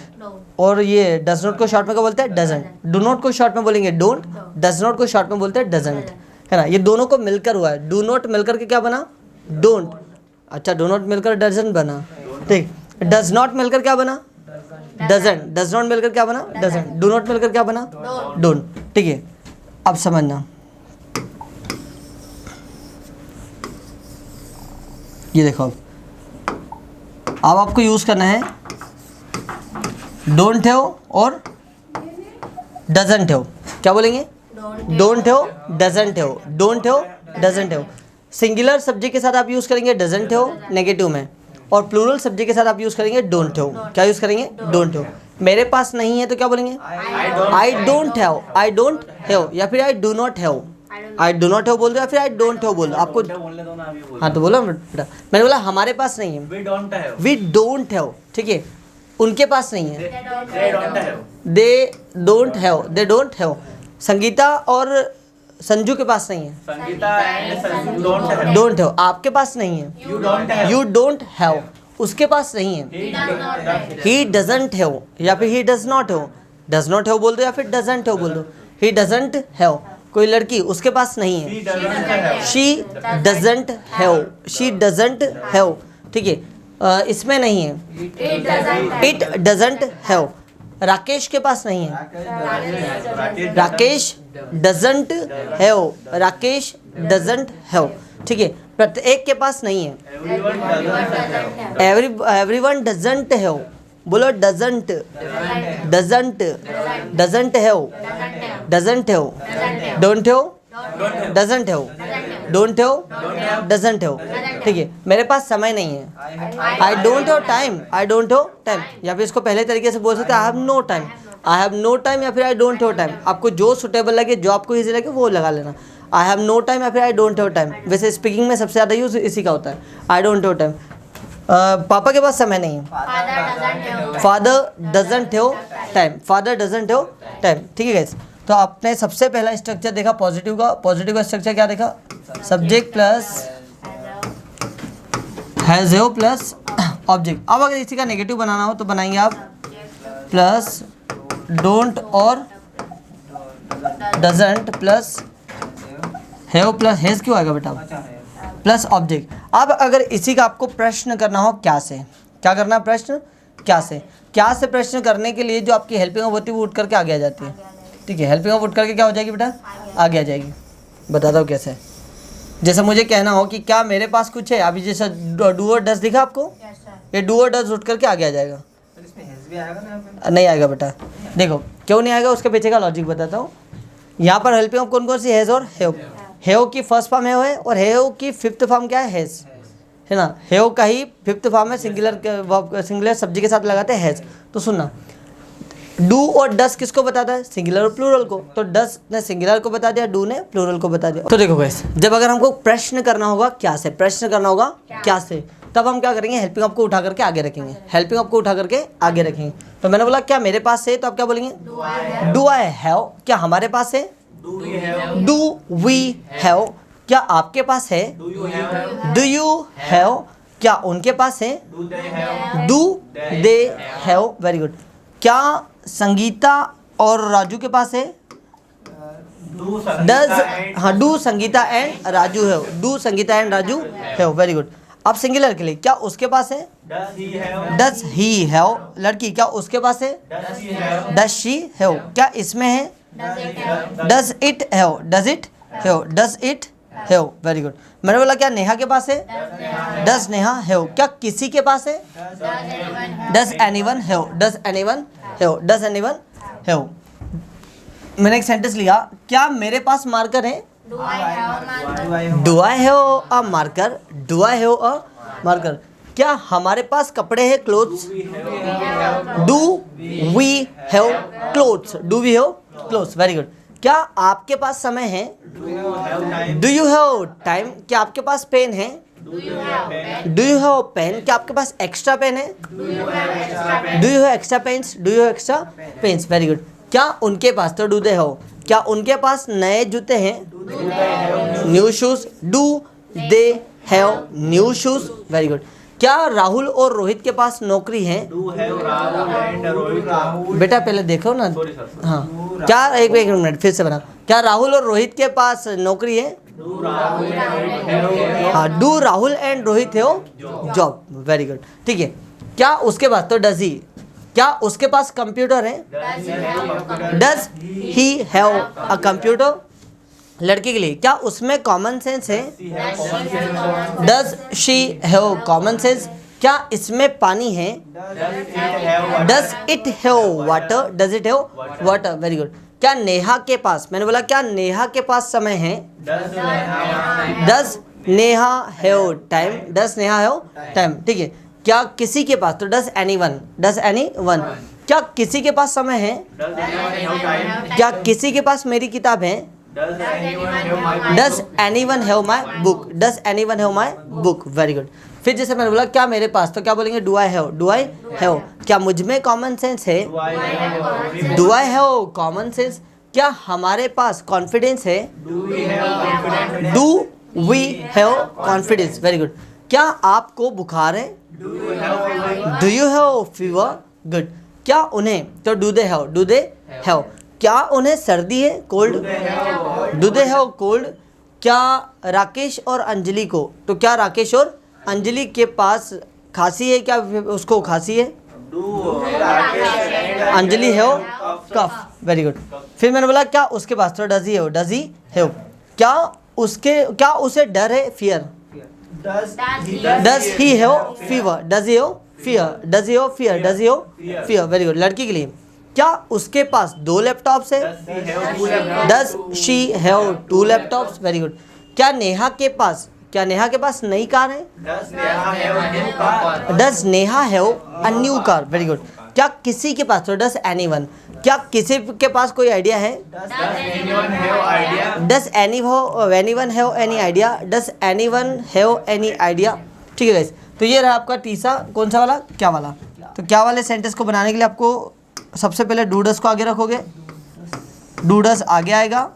Speaker 1: और ये डज नॉट को शॉर्ट में क्या बोलते हैं? डजंट। डू नॉट को शॉर्ट में बोलेंगे डोंट, डज नॉट को शॉर्ट में बोलते हैं डजंट, है ना। ये दोनों को मिलकर हुआ है। डू नॉट मिलकर के क्या बना? डोंट। अच्छा, डू नॉट मिलकर डजंट बना। ठीक। डज नॉट मिलकर क्या बना? डजंट। डज नॉट मिलकर क्या बना? डजंट। डू नॉट मिलकर क्या बना? डोंट। ठीक है। अब समझना, ये देखो अब आपको यूज करना है डोंट है और डजंट है। क्या बोलेंगे? डोंट है, डजंट है, डोंट है, डजंट है। सिंगुलर सब्जेक्ट के साथ आप यूज करेंगे डजंट है नेगेटिव में, और प्लूरल सब्जेक्ट के साथ आप यूज करेंगे डोंट है। क्या यूज करेंगे? डोंट है। मेरे पास नहीं है तो क्या बोलेंगे? आई don't have, I don't have, या फिर I do not have. I do not have बोल दो या फिर आई डोंट हैव बोल दो। आपको हाँ तो बोलो बेटा। मैंने बोला हमारे पास नहीं है, वी डोंट हैव। ठीक है। उनके पास नहीं है, they don't have, they don't have. Sangeeta और संजू के पास नहीं है, डोंट हैव। आपके पास नहीं है, यू डोंट हैव। उसके पास नहीं है, ही डजंट हैव या फिर he does not have. Does not have बोल दो या फिर डजंट हैव बोल दो। He doesn't have. कोई लड़की उसके पास नहीं है, she doesn't have, she doesn't have. ठीक है। इसमें नहीं है, इट डजंट हैव। राकेश के पास नहीं है, Rakesh doesn't have, Rakesh doesn't have. ठीक है। प्रत्येक के पास नहीं है, एवरीवन डजंट हैव। बोलो doesn't, doesn't, doesn't have, doesn't have, don't have, doesn't have, don't have, doesn't have. ठीक है। मेरे पास समय नहीं है, I don't have time, I don't have time. या फिर इसको पहले तरीके से बोल सकते हैं I have no time, I have no time या फिर आई डोंट हैव टाइम। आपको जो सुटेबल लगे, जो आपको इजी लगे वो लगा लेना। आई हैव नो टाइम या फिर आई डोंट हैव टाइम। वैसे स्पीकिंग में सबसे ज़्यादा यूज इसी का होता है, आई डोंट हैव टाइम। पापा के पास समय नहीं है, father doesn't have time, father doesn't have time. ठीक है गाइस। तो आपने सबसे पहला स्ट्रक्चर देखा पॉजिटिव का। पॉजिटिव का स्ट्रक्चर क्या देखा? Subject plus has have plus object. अब अगर इसी का नेगेटिव बनाना हो तो बनाएंगे आप प्लस डोंट और doesn't plus have plus has क्यों आएगा बेटा? Plus object. अब अगर इसी का आपको प्रश्न करना हो क्या से, क्या करना है प्रश्न, क्या से, क्या से प्रश्न करने के लिए जो आपकी हेल्पिंग होती है वो उठ करके आगे आ जाती है। ठीक है, हेल्पिंग उठ करके क्या हो जाएगी बेटा, आगे आ जाएगी। बताता हूँ कैसे। जैसे मुझे कहना हो कि क्या मेरे पास कुछ है, अभी जैसा डू और डज दिखा आपको, ये डू और डज उठ करके आगे आ जाएगा। नहीं आएगा बेटा, देखो क्यों नहीं आएगा, उसके पीछे का लॉजिक बताता हूँ। यहाँ पर हेल्पिंग ऑफ कौन कौन सी, हैज़ और हैव। हैव की फर्स्ट फॉर्म हैव है और हैव की फिफ्थ फॉर्म क्या है, हैज़, है ना। हैव का ही फिफ्थ फॉर्म है, सिंगुलर सब्जी के साथ लगाते हैं हैज़। तो सुनना, डू और डस किसको बताता है, सिंगुलर और प्लूरल को। तो डस ने सिंगुलर को बता दिया, डू ने प्लूरल को बता दिया। तो देखो गाइस, जब अगर हमको प्रश्न करना होगा क्या से, प्रश्न करना होगा क्या से, तब हम क्या करेंगे, हेल्पिंग ऑफ को उठा करके आगे रखेंगे, हेल्पिंग ऑफ को उठा करके आगे रखेंगे। तो मैंने बोला क्या मेरे पास है, तो आप क्या बोलेंगे, डू आई हैव। क्या हमारे पास है, डू वी हैव। क्या आपके पास है, डू यू हैव। क्या उनके पास है, do they have. Very good. क्या संगीता और राजू के पास है, डज, हाँ डू संगीता एंड राजू है, डू संगीता एंड राजू है। Very good. अब सिंगुलर के लिए क्या उसके पास है, डज ही हैव। लड़की क्या उसके पास है, डज शी हैव। क्या इसमें है, does it have, does it have, does it have. Very good. मैंने बोला क्या नेहा के पास है, डज नेहा हैव। क्या किसी के पास है, does anyone have, does anyone have, does anyone have. मैंने एक सेंटेंस लिया, क्या मेरे पास मार्कर है, do I have a marker, do I have a marker. क्या हमारे पास कपड़े हैं, clothes, do we have clothes, do we have clothes. Very good. क्या आपके पास समय है, डू यू हैव टाइम। क्या आपके पास पेन है, डू यू हैव पेन। क्या आपके पास एक्स्ट्रा पेन है, do you have extra pens, do you have extra pens. Very good. क्या उनके पास, तो डू दे हैव। क्या उनके पास नए जूते हैं, new shoes, do they have new shoes. Very good. क्या राहुल और रोहित के पास नौकरी है, बेटा पहले देखो ना, हाँ क्या, एक मिनट फिर से बना। क्या राहुल और रोहित के पास नौकरी है, हाँ do Rahul and Rohit have job. Very good. ठीक है। क्या उसके पास, तो डज ही। क्या उसके पास कंप्यूटर है, does he have a computer. लड़की के लिए क्या उसमें कॉमन सेंस है, does she have common sense. क्या इसमें पानी है, does it have water, does it have water. Very good. क्या नेहा के पास, मैंने बोला क्या नेहा के पास समय है, does Neha have time, does Neha have time. ठीक है। क्या किसी के पास, तो डज एनीवन, डज एनीवन। क्या किसी के पास समय है, क्या किसी के पास मेरी किताब है, does anyone have my book, does anyone have my book. Very good. फिर जैसे मैंने बोला क्या मेरे पास, तो क्या बोलेंगे, do I have, do I have. क्या मुझ में कॉमन सेंस है, do I have common sense. क्या हमारे पास कॉन्फिडेंस है, do we have confidence. Very good. क्या आपको बुखार है, do you have fever. Good. क्या उन्हें, तो do they have, do they have. क्या उन्हें सर्दी है, cold, do they have cold. क्या राकेश और अंजलि को, तो क्या राकेश और अंजलि के पास खांसी है, क्या उसको खांसी है, Anjali have cough. Very good. फिर मैंने बोला क्या उसके पास, तो does he have, does he have. क्या उसके, क्या उसे डर है, fear, does he have fever, does he have fear, does he have fear, does he have fear. Very good. लड़की के लिए क्या उसके पास 2 लैपटॉप्स है, does she have 2 laptops. Very good. क्या नेहा के पास, क्या नेहा के पास नई कार है, does Neha have a new car. Very good. क्या किसी के पास, तो डज एनीवन। क्या किसी के पास कोई आइडिया है, does anyone have any idea, does anyone have any idea. ठीक है गाइस। तो ये रहा आपका तीसरा, कौन सा वाला, क्या वाला। तो क्या वाले सेंटेंस को बनाने के लिए आपको सबसे पहले डू डस को आगे रखोगे, डू डस आगे आएगा,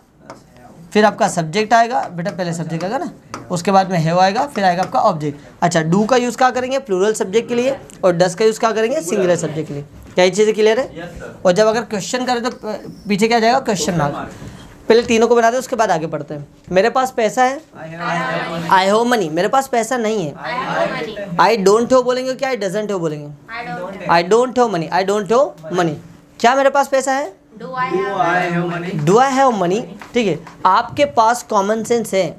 Speaker 1: फिर आपका सब्जेक्ट आएगा, बेटा पहले सब्जेक्ट आएगा ना, उसके बाद में हैव आएगा, फिर आएगा आपका ऑब्जेक्ट। अच्छा, डू का यूज़ क्या करेंगे, प्लूरल सब्जेक्ट के लिए, और डस का यूज़ क्या करेंगे, सिंगुलर सब्जेक्ट के लिए। क्या ये चीज़ें क्लियर है। और जब अगर क्वेश्चन करें तो पीछे क्या जाएगा, क्वेश्चन मार्क। पहले तीनों को बना दे, उसके बाद आगे बढ़ते हैं। मेरे पास पैसा है, आई हैव मनी। मेरे पास पैसा नहीं है, आई डोंट हैव बोलेंगे क्या, आई डजंट हैव बोलेंगे? आई don't have money, I don't have money. क्या मेरे पास पैसा है?
Speaker 2: Do I have money?
Speaker 1: Do I have money. ठीक है, आपके पास कॉमन सेंस है।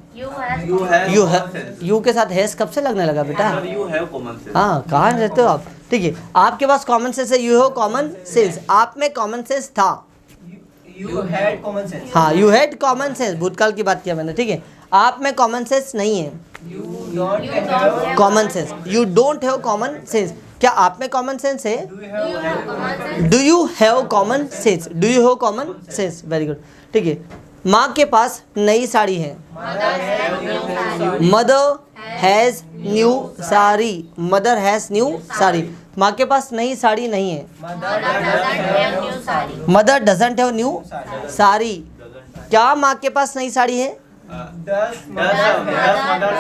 Speaker 1: यू के साथ हैज कब से लगने लगा बेटा? हाँ, कहाँ रहते हो आप? ठीक है, आपके पास कॉमन सेंस है, यू हैव कॉमन सेंस। आप में कॉमन सेंस था।
Speaker 3: You had common sense.
Speaker 1: हाँ, यू हैड कॉमन सेंस, भूतकाल की बात किया मैंने। ठीक है, आप में कॉमन सेंस नहीं है,
Speaker 3: You don't have
Speaker 1: common sense. You don't have common sense. क्या आप में कॉमन सेंस है? Do you have common sense? Do you have common sense? Very good. ठीक है, माँ के पास नई साड़ी है, mother has new sari. Mother has new sari. माँ के पास नई साड़ी नहीं है, mother doesn't have new sari. क्या माँ के पास नई साड़ी है?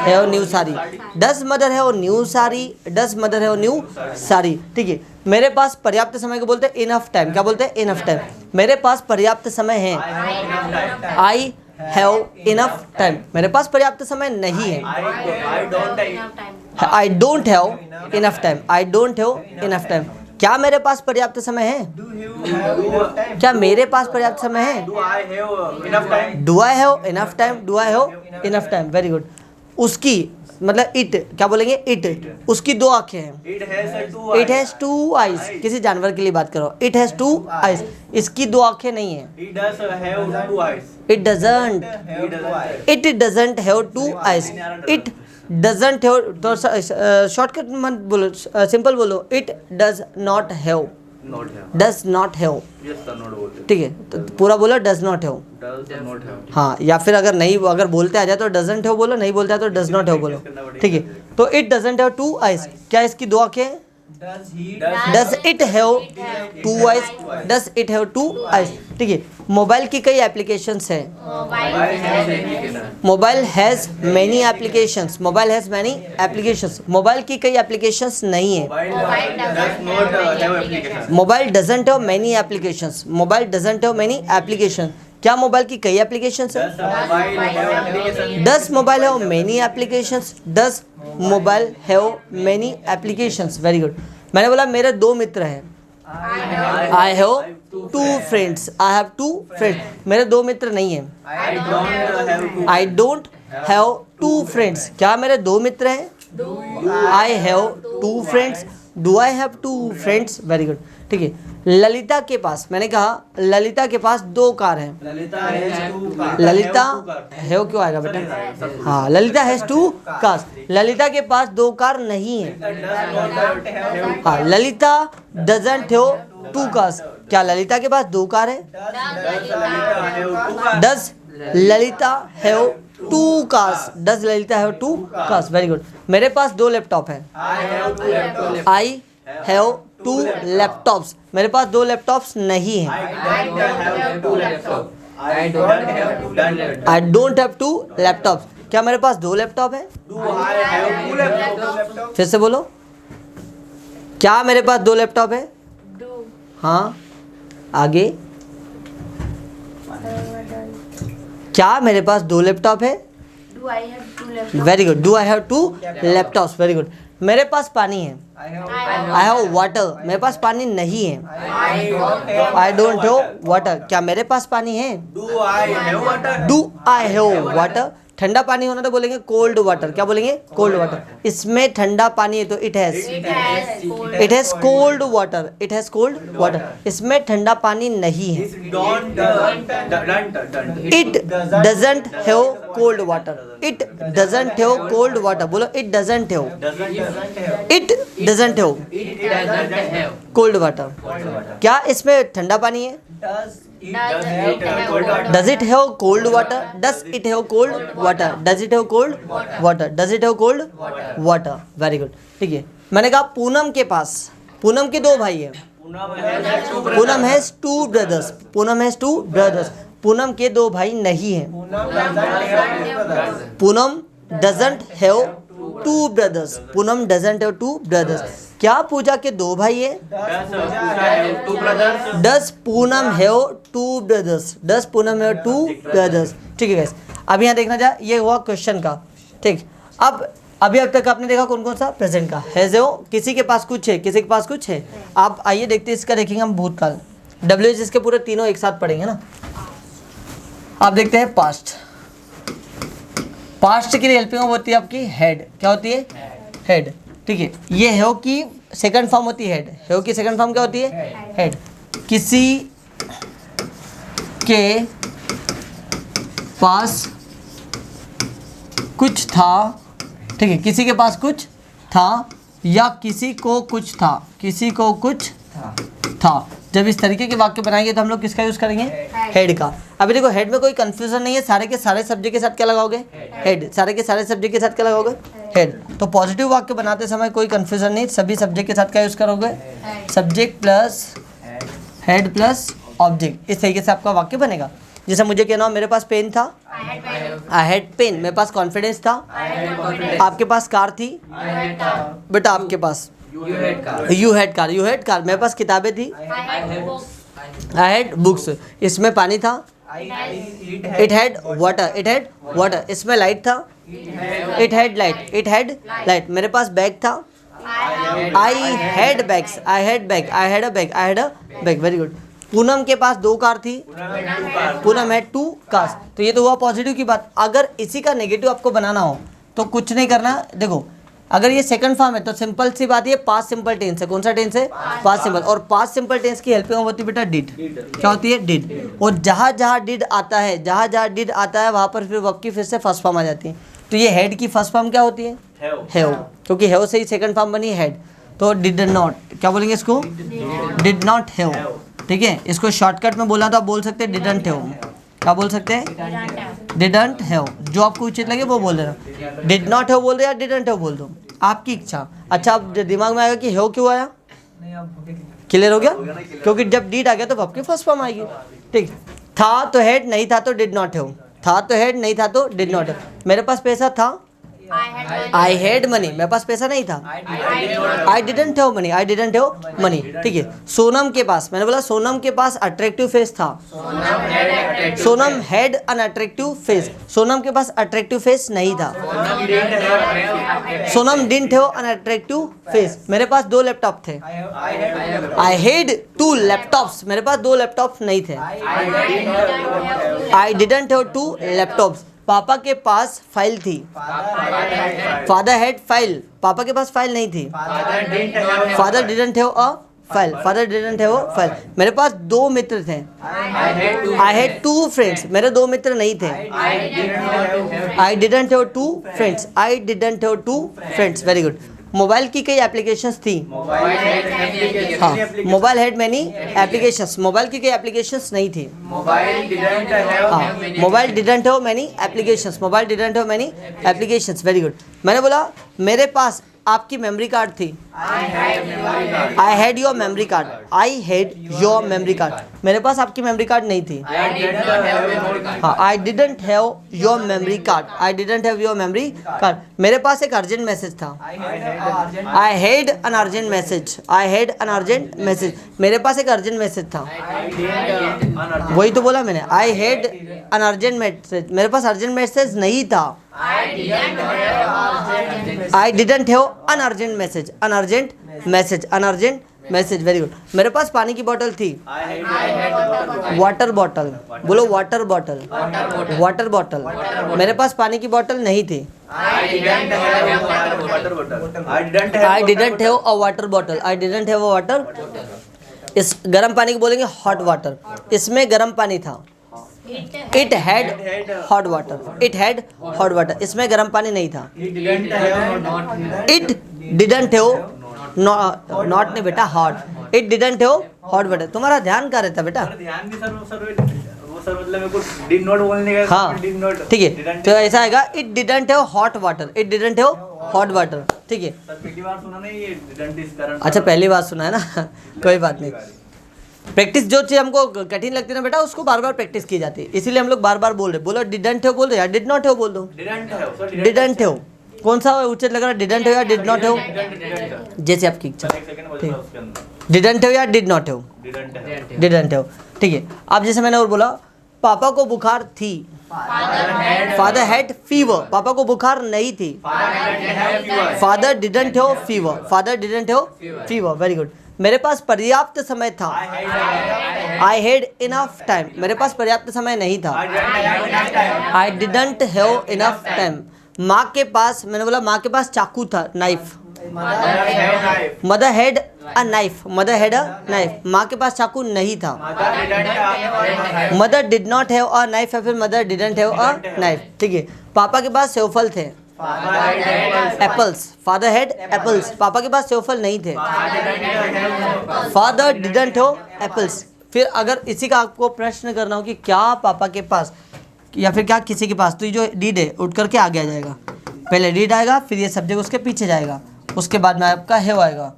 Speaker 1: Have new sari. Does mother have new sari? Does mother have new sari. ठीक है, मेरे पास पर्याप्त समय को बोलते हैं इनफ टाइम। क्या बोलते हैं? Enough time. मेरे पास पर्याप्त समय है, आई हैव इनफ टाइम। मेरे पास पर्याप्त समय नहीं है, I don't have enough time. I don't have enough time. क्या मेरे पास पर्याप्त समय है? क्या मेरे पास पर्याप्त समय है? Do I have enough time? Do I have enough time. Very good. उसकी मतलब इट, क्या बोलेंगे? इट। उसकी दो आंखें हैं, इट हैज टू आइज। किसी जानवर के लिए बात करो, इट हैज टू आइज। इसकी दो आंखें नहीं है, it doesn't have two eyes. It doesn't have, तो शॉर्टकट मत बोलो, सिंपल बोलो, it does not have. Does not have. ठीक है, तो पूरा बोलो डज नॉट हैव। हाँ, या फिर अगर नहीं, अगर बोलते आ जाए तो डजंट हैव बोलो, नहीं बोलते आ तो डज नॉट हैव बोलो। ठीक है, तो it doesn't have two eyes. क्या इसकी दो आंखें हैं? Does it have two eyes? Does it have two eyes. ठीक है, मोबाइल की कई एप्लीकेशंस हैं। Mobile has many applications. Mobile has many applications. Mobile की कई एप्लीकेशंस नहीं है, mobile doesn't have many applications. Mobile doesn't have many application. क्या मोबाइल की कई एप्लीकेशंस है? Does mobile have many applications? Does mobile have many applications. Very good. मैंने बोला मेरे दो मित्र हैं, I have two friends. I have two friends. मेरे दो मित्र नहीं हैं, I don't have two friends. क्या मेरे दो मित्र हैं? I have two friends. Do I have two friends? Very good. ठीक है, ललिता के पास, मैंने कहा ललिता के पास दो कार हैं। ललिता हैव क्यों आएगा बेटा? हाँ, Lalita has two cars. Lalita के पास दो कार नहीं है। हाँ, Lalita doesn't have two cars. क्या ललिता के पास दो कार है? Does Lalita have two cars? Does Lalita have two cars? Very good. मेरे पास दो लैपटॉप हैं, आई हैव टू लैपटॉप्स। मेरे पास दो लैपटॉप्स नहीं हैं, I don't have two laptops. क्या मेरे पास दो लैपटॉप हैं? फिर से बोलो, क्या मेरे पास दो लैपटॉप है? हाँ, आगे। क्या मेरे पास दो लैपटॉप है? Very good. Do I have two laptops? Very good. मेरे पास पानी है, आई हैव वाटर। मेरे पास पानी नहीं है, आई डोंट हैव वाटर। क्या मेरे पास पानी है? Do I have water. ठंडा पानी होना तो बोलेंगे कोल्ड वाटर। क्या बोलेंगे? Cold water. इसमें ठंडा पानी है तो it has cold water. It has cold water. इसमें ठंडा पानी नहीं है, it doesn't have cold water. It doesn't have cold water. बोलो, it doesn't have, it doesn't have cold water. क्या इसमें ठंडा पानी है? Does it have cold water? Does it have cold water? Does it have cold water? Does it have cold water? Very good. ठीक है, मैंने कहा पूनम के पास, पूनम के दो भाई हैं, Poonam has two brothers. Poonam has two brothers. Poonam के दो भाई नहीं हैं, Poonam doesn't have two brothers. Poonam doesn't have two brothers. क्या पूजा के दो भाई है?
Speaker 2: Two brothers.
Speaker 1: Does Poonam have two brothers. Does Poonam have two brothers. ठीक है गाइस, अब यहाँ देखना जा, ये हुआ क्वेश्चन का। ठीक, अब तक आपने देखा कौन कौन सा प्रेजेंट का हैज हो, किसी के पास कुछ है, किसी के पास कुछ है। आप आइए देखते हैं, इसका देखेंगे हम भूतकाल। WH इसके पूरे तीनों एक साथ पढ़ेंगे ना। आप देखते हैं पास्ट। पास्ट के लिए हेल्पिंग होती है आपकी हेड। क्या होती है? हेड। ठीक है, ये हैव की सेकंड फॉर्म होती है हेड। हैव की सेकंड फॉर्म क्या होती है? हेड। किसी के पास कुछ था। ठीक है, किसी के पास कुछ था या किसी को कुछ था। किसी को कुछ था। जब इस तरीके के वाक्य बनाएंगे तो हम लोग किसका यूज़ करेंगे? हेड का। अभी देखो, हेड में कोई कंफ्यूजन नहीं है। सारे के सारे सब्जेक्ट के साथ क्या लगाओगे? हेड। सारे के सारे सब्जेक्ट के साथ क्या लगाओगे? हेड। तो पॉजिटिव वाक्य बनाते समय कोई कंफ्यूजन नहीं, सभी सब्जेक्ट के साथ क्या यूज़ करोगे? Subject plus head plus object. इस तरीके से आपका वाक्य बनेगा। जैसे मुझे कहना हो मेरे पास पेन था, आई हैड पेन। मेरे पास कॉन्फिडेंस था, आपके पास कार थी, बेटा आपके पास you had car. You had car. मेरे पास किताबें थी, आई हैड बुक्स। इसमें पानी था, it had water. It had water. इसमें लाइट था, it head light. It head light. मेरे पास बैग था, I had bags. I had bag. I had a bag. I had a bag. Very good. Poonam के पास दो कार थी, पूनम हैड टू कार्स। तो ये तो हुआ पॉजिटिव की बात। अगर इसी का नेगेटिव आपको बनाना हो तो कुछ नहीं करना। देखो, अगर ये सेकंड फॉर्म है तो सिंपल सी बात, ये पास्ट सिंपल टेंस है। कौन सा टेंस है? Past simple. और पास्ट सिंपल टेंस की हेल्पिंग होती है बेटा डिड। क्या होती है? डिड। और जहाँ जहाँ डिड आता है, जहाँ जहाँ डिड आता है वहाँ पर फिर वर्ब की फिर से फर्स्ट फॉर्म आ जाती है। तो ये हेड की फर्स्ट फॉर्म क्या होती है? हैव। क्योंकि हैव से ही सेकंड फॉर्म बनी हेड। तो डिड नॉट, क्या बोलेंगे इसको? Did not have. ठीक है, इसको शॉर्टकट में बोला तो आप बोल सकते हैं डिडंट हैव। क्या बोल सकते हैं? Didn't have. जो आपको उचित लगे वो बोल देना। डिड नॉट हैव बोल दो या डिडंट हैव बोल दो, आपकी इच्छा। अच्छा, अब दिमाग में आएगा कि हैव क्यों आया? क्लियर हो गया? क्योंकि जब डिड आ गया तो आपकी फर्स्ट फॉर्म आएगी। ठीक, था तो हैड, नहीं था तो डिड नॉट हैव। था तो हैड, नहीं था तो डिड नॉट हैव। मेरे पास पैसा था, आई हैड मनी। मेरे पास पैसा नहीं था, आई didn't have money. I didn't have money. ठीक है, सोनम के पास, मैंने बोला सोनम के पास अट्रैक्टिव फेस था। Sonam had an attractive face. Sonam के पास अट्रैक्टिव फेस नहीं था। Sonam didn't have an attractive face. मेरे पास दो लैपटॉप थे, आई हैड टू लैपटॉप्स। मेरे पास दो लैपटॉप नहीं थे, I didn't have two laptops. पापा के पास फाइल थी, फादर हैड फाइल। पापा के पास फाइल नहीं थी, father didn't have a file. Father didn't have a file. मेरे पास दो मित्र थे, आई हैड टू फ्रेंड्स। मेरे दो मित्र नहीं थे, I didn't have two friends. I didn't have two friends. Very good. Mobile की कई एप्लीकेशंस थी, हाँ, mobile had many applications. Mobile की कई एप्लीकेशंस नहीं थी,
Speaker 2: mobile didn't have
Speaker 1: mobile didn't have many applications. Mobile didn't have many applications. Very good. मैंने बोला मेरे पास आपकी मेमोरी कार्ड थी, I had your memory card. I had your memory card. मेरे पास आपकी मेमोरी कार्ड नहीं थी, हाँ, आई didn't have your memory card. I didn't have your memory card. मेरे पास एक अर्जेंट मैसेज था, I had an urgent message. I had an urgent message. मेरे पास एक अर्जेंट मैसेज था, वही तो बोला मैंने, I had an urgent message. मेरे पास अर्जेंट मैसेज नहीं था, आई didn't have an urgent message. An urgent message, an urgent message. Very good. मेरे पास पानी की बोतल थी, वाटर बॉटल। बोलो वाटर बॉटल, वाटर बॉटल। मेरे पास पानी की बोतल नहीं थी, आई didn't have a water bottle. I didn't have a water. इस गर्म पानी को बोलेंगे हॉट वाटर। इसमें गर्म पानी था, it had hot water. It had hot water. इसमें गर्म पानी नहीं था, इट डिडंट हैव नॉट नहीं बेटा, hot. It didn't have hot water. तुम्हारा ध्यान कहाँ रहता बेटा?
Speaker 2: ध्यान भी सर मतलब मेरे को डिड नॉट बोलने का,
Speaker 1: हाँ,
Speaker 2: डिड नॉट।
Speaker 1: ठीक है, तो ऐसा आएगा, it didn't have hot water. It didn't have hot water. ठीक है,
Speaker 2: सर पहली बार सुना नहीं ये डिडंट इस कारण।
Speaker 1: अच्छा, पहली बार सुना है ना, कोई बात नहीं। प्रैक्टिस, जो चीज़ हमको कठिन लगती है ना बेटा, उसको बार बार प्रैक्टिस की जाती है। इसीलिए हम लोग बार बार बोल रहे। बोलो डिडंट हैव बोल दो या डिड नॉट हैव बोल दो।
Speaker 2: Didn't have sir,
Speaker 1: didn't have. कौन सा उचित लग रहा है, डिडंट हो या डिड नॉट हो, जैसे आपकी इच्छा।
Speaker 2: एक सेकंड बोल उसके अंदर
Speaker 1: डिडंट हो या डिड नॉट हो,
Speaker 2: डिडंट है।
Speaker 1: डिडंट हो, ठीक है। अब जैसे मैंने और बोला पापा को बुखार थी, फादर हैड फीवर, पापा को बुखार नहीं थी, फादर डिडंट हो फीवर, फादर डिडंट हो फीवर, वेरी गुड। मेरे पास पर्याप्त समय था, आई हैड इनफ टाइम, मेरे पास पर्याप्त समय नहीं था, आई डिडंट हैव इनफ टाइम। माँ के पास, मैंने बोला माँ के पास चाकू था, knife, mother had a knife, mother had a knife, माँ के पास चाकू नहीं था, mother did not have a knife या फिर mother didn't have a knife, ठीक है। पापा के पास सेवफल थे, एप्पल्स, फादर हैड एप्पल्स, पापा के पास सेवफल नहीं थे, फादर डिडंट हैव एप्पल्स। फिर अगर इसी का आपको प्रश्न करना हो कि क्या पापा के पास या फिर क्या किसी के पास, तो ये जो डिड है उठ करके आगे आ जाएगा, पहले डिड आएगा, फिर ये सब्जेक्ट उसके पीछे जाएगा, उसके बाद में आपका हैव आएगा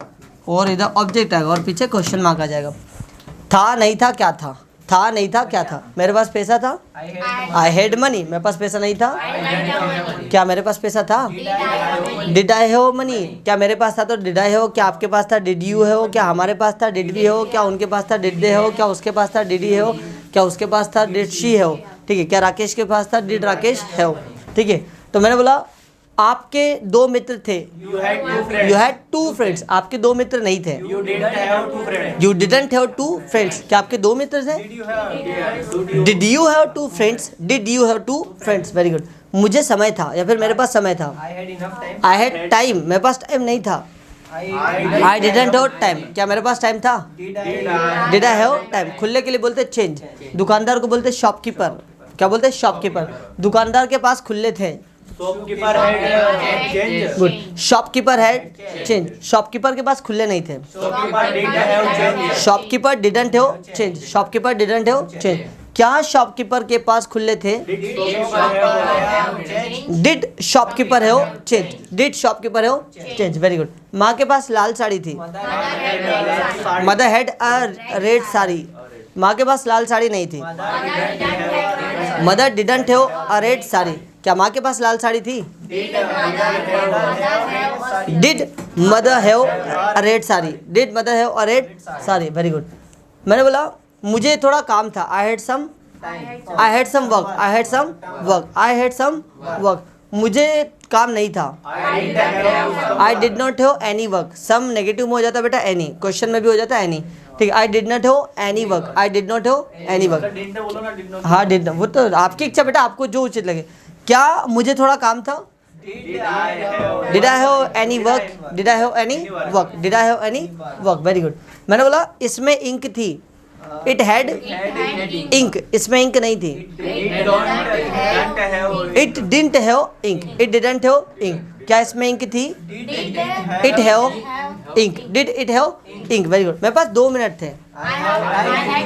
Speaker 1: और इधर ऑब्जेक्ट आएगा और पीछे क्वेश्चन मार्क आ जाएगा। था नहीं था क्या था, था नहीं था क्या था, मेरे पास पैसा था, आई हैड मनी, मेरे पास पैसा नहीं था, क्या मेरे पास पैसा था, डिड आई हैव मनी, क्या मेरे पास था तो डिड आई हैव, क्या आपके पास था, डिड यू हैव, क्या हमारे पास था, डिड वी हैव, क्या उनके पास था, डिड दे हैव, क्या उसके पास था, डिड ही हैव, क्या उसके पास था, डिड शी हैव, ठीक है। क्या राकेश के पास था, डिड राकेश हैव, ठीक है। तो मैंने बोला आपके दो मित्र थे,
Speaker 2: You had two
Speaker 1: you
Speaker 2: friends.
Speaker 1: Had two friends, आपके दो मित्र नहीं थे,
Speaker 2: You didn't have two friends.
Speaker 1: You didn't have two friends, क्या आपके दो मित्र थे,
Speaker 2: Did you have? Yeah.
Speaker 1: Did you have two friends, did you have two friends, very good. मुझे समय था या फिर मेरे पास समय था,
Speaker 3: I had enough time.
Speaker 1: I had time, मेरे पास टाइम नहीं था, आई डिडंट हैव टाइम, क्या मेरे पास टाइम था,
Speaker 3: Did I?
Speaker 1: Did I have time. खुलने के लिए बोलते चेंज, दुकानदार को बोलते शॉपकीपर, क्या बोलते शॉपकीपर, दुकानदार के पास खुले थे,
Speaker 2: Shopkeeper had change.
Speaker 1: Good, shopkeeper had change, shopkeeper के पास खुले नहीं थे,
Speaker 2: Shopkeeper didn't have change.
Speaker 1: Shopkeeper didn't have change, shopkeeper didn't have change. क्या शॉपकीपर के पास खुले थे,
Speaker 2: Did shopkeeper have change?
Speaker 1: Did shopkeeper have change, did shopkeeper have change, very good. माँ के पास लाल साड़ी थी, mother had a red sari, माँ के पास लाल साड़ी नहीं थी, mother didn't have a red sari, क्या माँ के पास लाल साड़ी थी, did mother have a red sari, did mother have a red sari, very good. मैंने बोला मुझे थोड़ा काम था, I had some work, I had some work, I had some work, मुझे काम नहीं था, I did not have any work, some negative में हो जाता है बेटा एनी, क्वेश्चन में भी हो जाता है एनी, ठीक है। आई did not have any work, I did not have any work,
Speaker 2: Didn't बोलो ना, did not.
Speaker 1: हाँ डिड, वो तो आपकी इच्छा बेटा, आपको जो उचित लगे। क्या मुझे थोड़ा काम था,
Speaker 2: Did I have?
Speaker 1: Did I have any work, did I have any work, did I have any work, very good. मैंने बोला इसमें इंक थी, इट हैड इंक, इसमें इंक नहीं थी,
Speaker 2: Didn't have.
Speaker 1: It didn't have ink, it didn't have ink, क्या इसमें इंक थी, it have ink, did it have ink, very good. मेरे पास 2 मिनट थे,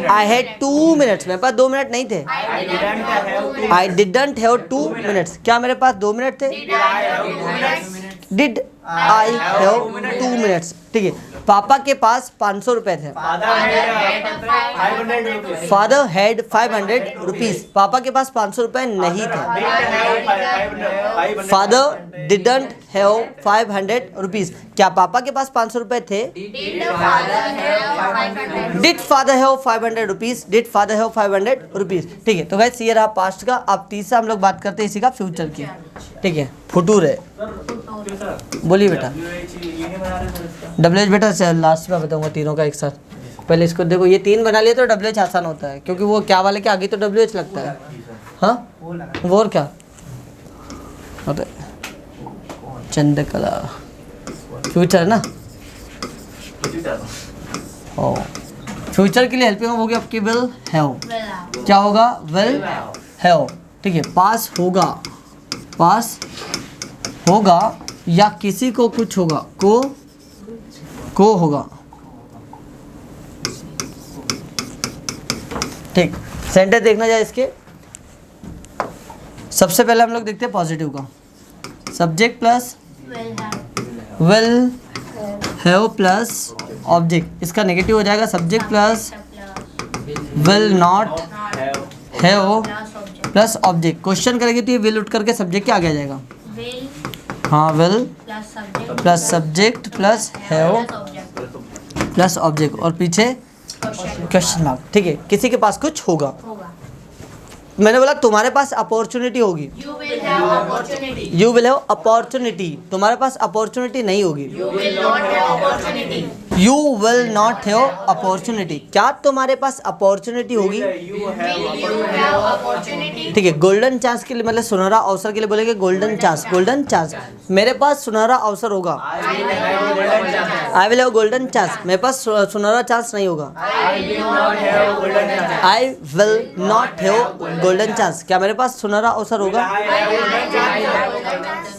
Speaker 1: आई हैड 2 मिनट्स, मेरे पास 2 मिनट नहीं थे,
Speaker 2: I didn't have two.
Speaker 1: I didn't have 2 minutes, क्या मेरे पास 2 मिनट थे,
Speaker 2: Did I have 2 minutes?
Speaker 1: Did I have 2 minutes, ठीक है। पापा के पास 500 रुपए थे,
Speaker 2: Father had 500 rupees.
Speaker 1: Father had 500 rupees, पापा के पास 500 रुपए नहीं थे,
Speaker 2: Didn't have 500.
Speaker 1: Father didn't have 500 rupees, क्या पापा के पास 500 रुपए थे, did father have 500 rupees, did father have 500 rupees, ठीक है। तो गाइस ये रहा पास्ट का। अब तीसरा हम लोग बात करते हैं इसी का फ्यूचर की, ठीक है। फुटूर है, बोलिए बेटा।
Speaker 2: ये नहीं बना रहे सर इसका.
Speaker 1: डब्ल्यू बेटा लास्ट में बताऊंगा तीनों का एक साथ, पहले इसको देखो, ये 3 बना लिया तो डब्ल्यू आसान होता है, क्योंकि वो क्या वाले के आगे तो डब्ल्यू लगता है, हाँ वो और क्या होता है, चंद्रकला फ्यूचर है ना, ओ फ्यूचर के लिए हेल्पिंग होगी आपकी विल हैव, क्या होगा, विल हैव, ठीक है। पास होगा या किसी को कुछ होगा, को होगा, ठीक। सेंटर देखना जाए इसके, सबसे पहले हम लोग देखते हैं पॉजिटिव का, subject plus will have plus object, इसका नेगेटिव हो जाएगा subject plus will not have plus object. Question करेंगे तो ये विल उठ करके सब्जेक्ट के आगे आ जाएगा, हाँ will
Speaker 4: plus subject
Speaker 1: plus subject plus have
Speaker 4: object
Speaker 1: plus object और पीछे क्वेश्चन मार्क। ठीक है, किसी के पास कुछ होगा।
Speaker 4: होगा।
Speaker 1: मैंने बोला तुम्हारे पास अपॉर्चुनिटी होगी।
Speaker 4: You will have opportunity.
Speaker 1: You will have opportunity, तुम्हारे पास अपॉर्चुनिटी नहीं होगी।
Speaker 4: You will not have opportunity.
Speaker 1: You will not have opportunity, क्या तुम्हारे पास अपॉर्चुनिटी होगी।
Speaker 4: You have opportunity.
Speaker 1: ठीक है, गोल्डन चांस के लिए मतलब सुनहरा अवसर के लिए बोलेंगे गोल्डन चांस। गोल्डन चांस, मेरे पास सुनहरा अवसर होगा। I will have golden chance, मेरे पास सुनहरा चांस नहीं होगा। I will not have golden chance, क्या मेरे पास सुनहरा अवसर होगा।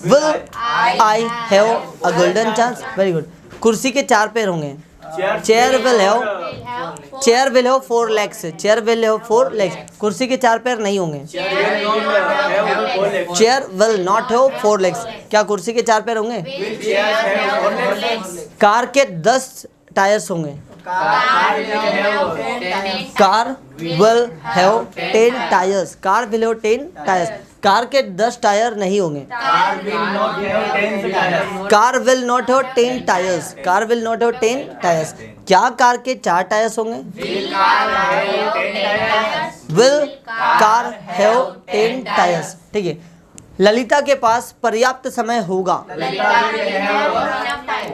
Speaker 1: Will I have a golden chance, very good. कुर्सी के 4 पैर होंगे। Chair will have, chair will have 4 legs, chair will have 4 legs, कुर्सी के 4 पैर नहीं होंगे। Chair will not have 4 legs, क्या कुर्सी के 4 पैर होंगे। कार के 10 टायर्स होंगे। Car will have 10 tyres, car will have 10 tyres, car के 10 टायर नहीं होंगे। Car will not have 10 tyres, car will not have 10 tyres, क्या कार के 4 टायर्स होंगे। Will car have 10 tyres. ठीक है, ललिता के पास पर्याप्त समय होगा।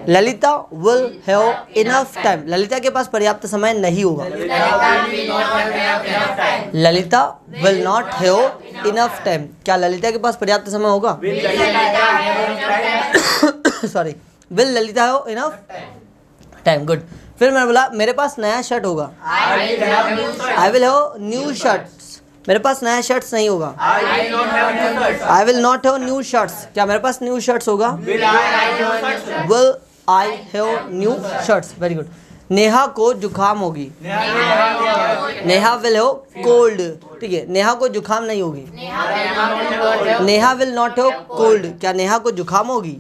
Speaker 1: Lalita will have enough time, Lalita के पास पर्याप्त समय नहीं होगा। Lalita will not have enough time, क्या ललिता के पास पर्याप्त समय होगा। Sorry, will Lalita have enough time, good. फिर मैंने बोला मेरे पास नया शर्ट होगा। I will have new shirts, मेरे पास नया शर्ट्स नहीं होगा। I will not have new shirts, क्या मेरे पास न्यू शर्ट्स होगा। Will I have new shirts, very good. Neha को जुकाम होगी। नेहा विल हैव कोल्ड, ठीक है, नेहा को जुकाम नहीं होगी। Neha will not have cold, क्या नेहा को जुकाम होगी।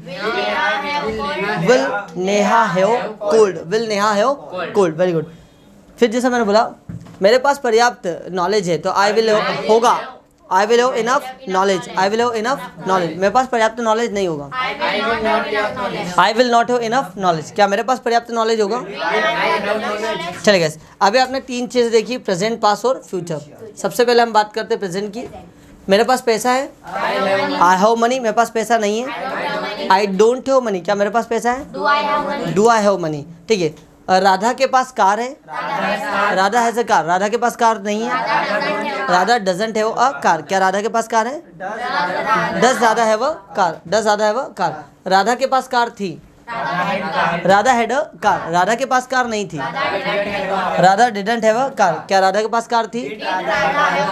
Speaker 1: Will Neha have cold, will Neha have cold, very good. फिर जैसा मैंने बोला मेरे पास पर्याप्त नॉलेज है, तो आई विल होगा। I will have enough knowledge, I will have enough knowledge, मेरे पास पर्याप्त नॉलेज नहीं होगा। I will not have enough knowledge, क्या मेरे पास पर्याप्त नॉलेज होगा। चलेगा। अभी आपने 3 चीज़ें देखी, प्रेजेंट, पास्ट और फ्यूचर। सबसे पहले हम बात करते हैं प्रेजेंट की। मेरे पास पैसा है। आई हैव मनी, मेरे पास पैसा नहीं है। आई डोंट हैव मनी, क्या मेरे पास पैसा है। डू आई हैव मनी, ठीक है। राधा के पास कार है। Radha has a car, Radha के पास कार नहीं है। Radha doesn't have a car, क्या राधा के पास कार है। Does Radha have a car, does Radha have a car. Radha के पास कार थी। Radha had a car, Radha के पास कार नहीं थी। Radha didn't have a car, क्या राधा के पास कार थी।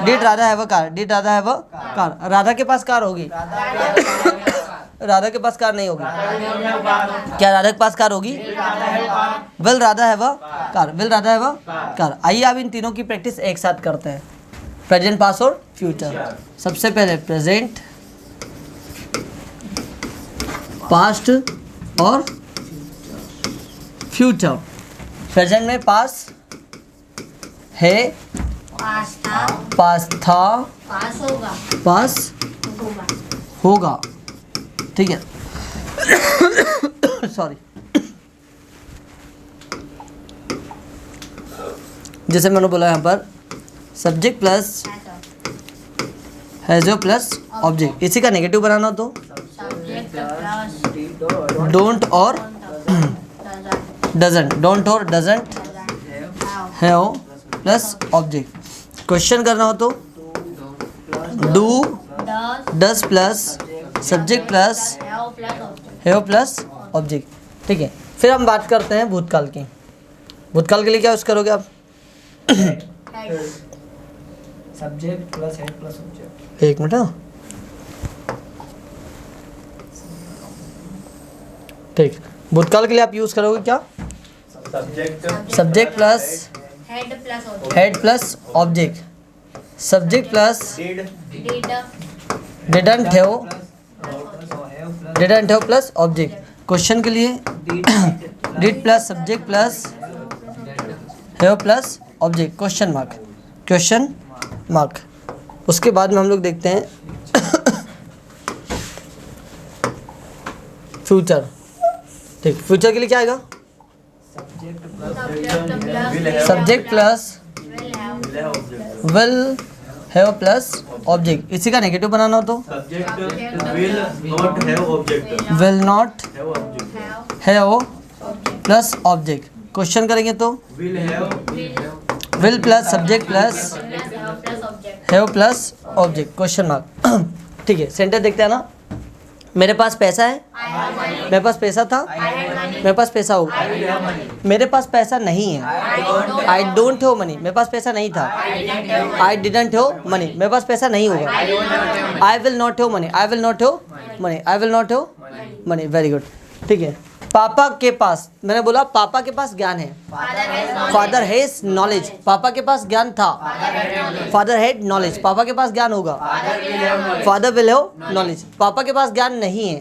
Speaker 1: Did Radha have a car, did Radha have a car. Radha के पास कार होगी। राधा के पास कार नहीं होगी, क्या राधा के पास कार होगी। Will Radha have a car, will Radha have a car. आइए अब इन तीनों की प्रैक्टिस एक साथ करते हैं, प्रेजेंट, पास्ट और फ्यूचर। सबसे पहले प्रेजेंट, पास्ट और फ्यूचर। प्रेजेंट में पास है,
Speaker 4: पास था,
Speaker 1: पास था,
Speaker 4: पास होगा,
Speaker 1: पास
Speaker 4: होगा।
Speaker 1: होगा, ठीक है। सॉरी, जैसे मैंने बोला यहाँ पर subject plus has plus object, इसी का नेगेटिव बनाना तो
Speaker 4: सब्जेक्ट प्लस
Speaker 1: डोंट और डजंट, डोंट और doesn't have plus object. Question करना हो तो do does plus subject plus have plus object, ठीक है। फिर हम बात करते हैं भूतकाल की। भूतकाल के लिए क्या यूज करोगे आप।
Speaker 3: Subject plus head plus object.
Speaker 1: एक मिनट, ठीक। भूतकाल के लिए आप यूज करोगे क्या, subject plus head plus object, subject plus didn't have, didn't have plus object. Question के लिए did plus subject plus have plus object, question mark, question mark. उसके बाद में हम लोग देखते हैं फ्यूचर। ठीक, फ्यूचर के लिए क्या आएगा? Subject plus will have plus object. इसी का नेगेटिव बनाना हो तो
Speaker 2: subject will not have object,
Speaker 1: will not
Speaker 2: have object,
Speaker 1: have plus object. Question करेंगे तो
Speaker 2: will have
Speaker 1: will plus subject plus have plus object question mark. ठीक है, सेंटेंस देखते हैं ना। मेरे पास पैसा है, मेरे पास पैसा था, मेरे पास पैसा होगा। मेरे पास पैसा नहीं है, आई डोंट हैव मनी। मेरे पास पैसा नहीं था, आई डिडंट हैव मनी। मेरे पास पैसा नहीं होगा, I will not have money, I will not have money, I will not have money. Very good. ठीक है, पापा के पास, मैंने बोला पापा के पास ज्ञान है, फादर हैज नॉलेज। पापा के पास ज्ञान था, फादर हैड नॉलेज। पापा के पास ज्ञान होगा, फादर विल हैव नॉलेज। पापा के पास ज्ञान नहीं है,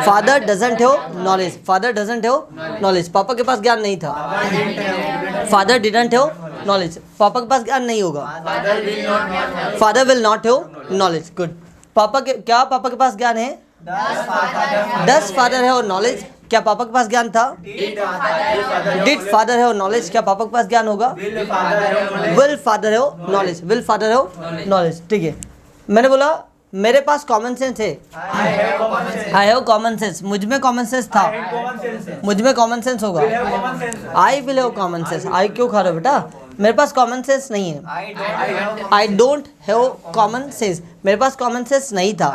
Speaker 1: father doesn't have knowledge, father doesn't have knowledge. पापा के पास ज्ञान नहीं था, फादर डिडंट हैव नॉलेज। पापा के पास ज्ञान नहीं होगा, father will not have knowledge. Good. पापा के क्या पापा के पास ज्ञान है? डस फादर है और नॉलेज। क्या पापा के पास ज्ञान था? डिड फादर है और नॉलेज। क्या पापा के पास ज्ञान होगा? विल फादर है और नॉलेज, विल फादर है और नॉलेज। ठीक है, मैंने बोला मेरे पास कॉमन सेंस है, आई हैव कॉमन सेंस। मुझ में कॉमन सेंस था, मुझ में कॉमन सेंस होगा, I will have common sense. आई क्यों खा रहे हो बेटा? मेरे पास कॉमन सेंस नहीं है, I don't have common sense. मेरे पास कॉमन सेंस नहीं था,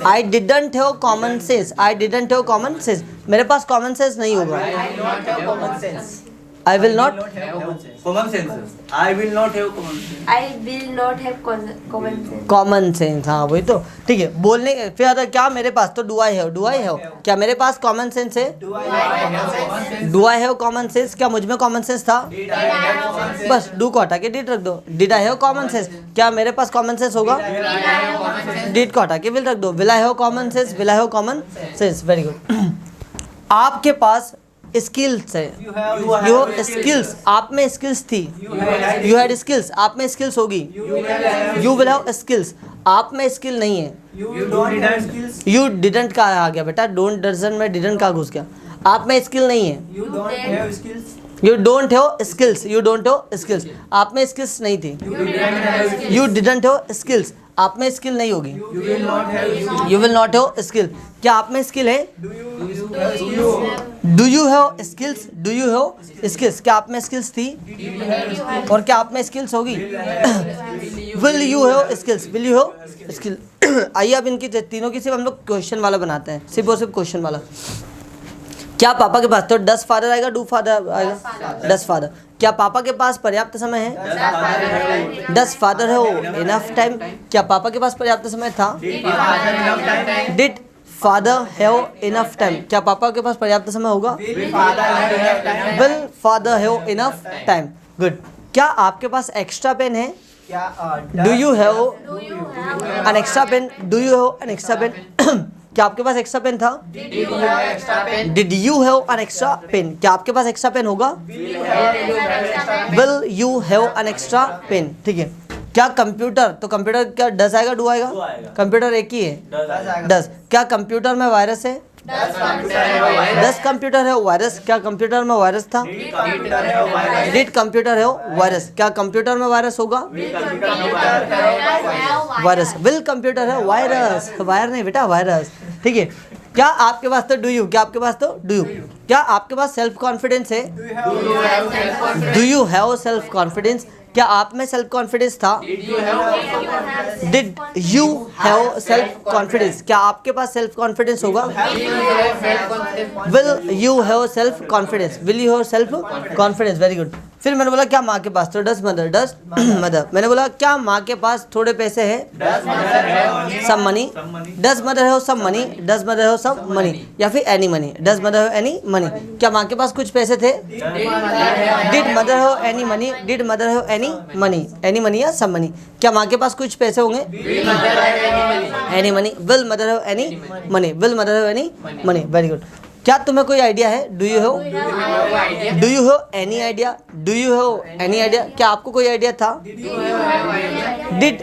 Speaker 1: आई didn't have common sense, I didn't have common sense. मेरे पास कॉमन सेंस नहीं होगा, I will not
Speaker 2: common sense, I will not have common sense,
Speaker 5: I will not have common sense.
Speaker 1: Common sense. हाँ वही तो। ठीक है, बोलने फिर आता क्या मेरे पास, तो do I have, do I have. क्या मेरे पास कॉमन सेंस है? Do I have common sense. क्या मुझ में कॉमन सेंस था? बस डू को हटा के डिड रख दो। Did I have common sense. क्या मेरे पास कॉमन सेंस होगा? डिड को हटा के विल रख दो। Will I have common sense, will I have common sense. Very good. आपके पास स्किल्स है, यू हैव स्किल्स। आप में स्किल्स थी, यू हैड स्किल्स। आप में स्किल्स होगी, यू विल हैव स्किल्स। आप में स्किल नहीं है, यू डिडंट का आ गया बेटा। डोंट डजंट में डिडंट का घुस गया। आप में स्किल नहीं है, you don't have skills, you don't have skills. आप में स्किल्स नहीं थी, यू डिडंट हैव स्किल्स। आप में स्किल नहीं होगी, you will not have skill. क्या आप में स्किल है? Do you have skills, do you have skills. क्या आप में स्किल्स थी और क्या आप में स्किल्स होगी? Will you have skills, will you have skill. आइए अब इनकी तीनों की सिर्फ हम लोग क्वेश्चन वाला बनाते हैं, सिर्फ और सिर्फ क्वेश्चन वाला। क्या पापा के पास, तो डस फादर आएगा, डू फादर आएगा, डस फादर। क्या पापा के पास पर्याप्त समय है? डस फादर है वो इनफ टाइम। क्या पापा के पास पर्याप्त समय था? Did father have enough time. क्या पापा के पास पर्याप्त समय होगा? Will father have enough time. Good. क्या आपके पास एक्स्ट्रा पेन है? Do you have an extra pen, do you have an extra pen. क्या आपके पास एक्स्ट्रा पेन था? Did you have an extra pen. क्या आपके पास एक्स्ट्रा पेन होगा? Will you have an extra pen. ठीक है। क्या कंप्यूटर, तो कंप्यूटर क्या डस आएगा, डू आएगा? कंप्यूटर एक ही है, डस। क्या कंप्यूटर में वायरस है? डस कंप्यूटर है वायरस। क्या कंप्यूटर में वायरस था? डिड कंप्यूटर है वायरस। क्या कंप्यूटर में वायरस होगा? वायरस। विल कंप्यूटर है वायरस, वायर नहीं बेटा, वायरस। ठीक है। क्या आपके पास, तो डू यू। क्या आपके पास, तो डू यू। क्या आपके पास सेल्फ कॉन्फिडेंस है? Do you have self confidence. क्या आप में सेल्फ कॉन्फिडेंस था? Did you have self confidence. क्या आपके पास सेल्फ कॉन्फिडेंस होगा? Will you have self confidence, will you have self confidence. Very good. फिर मैंने बोला क्या माँ के पास, तो डस मदर, डस मदर। मैंने बोला क्या माँ के पास थोड़े पैसे हैं? Some money. Does mother have some money, does mother have some money, या फिर any money, does mother have any money. क्या माँ के पास कुछ पैसे थे? Did mother have any money, did mother have any money, any money या सम मनी। क्या माँ के पास कुछ पैसे होंगे? Any money. Will mother have any money, will mother have any money. Very good. क्या तुम्हें कोई आइडिया है? Do you have, do you have any idea, do you have any idea. क्या आपको कोई आइडिया था? Did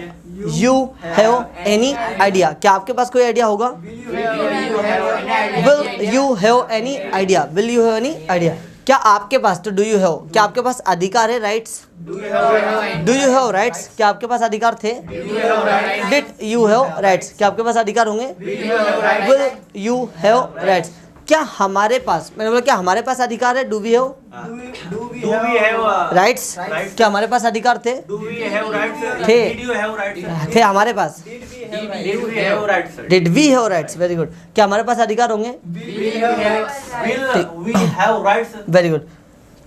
Speaker 1: you have any idea? क्या आपके पास कोई आइडिया होगा? Will you have any idea? Will you have any idea? क्या आपके पास, तो do you have, क्या आपके पास अधिकार है, rights? Do you have rights? क्या आपके पास अधिकार थे? Did you have rights? क्या आपके पास अधिकार होंगे? Will you have rights? क्या हमारे पास, मैंने बोला क्या हमारे पास अधिकार है? Do we have
Speaker 2: Do we have
Speaker 1: rights? क्या हमारे पास अधिकार थे?
Speaker 2: Do we have rights?
Speaker 1: थे।
Speaker 2: Did you have rights?
Speaker 1: थे हमारे पास।
Speaker 2: Did we have rights?
Speaker 1: Did we have rights? Very good. क्या हमारे पास अधिकार होंगे?
Speaker 2: Will we have rights?
Speaker 1: Very good.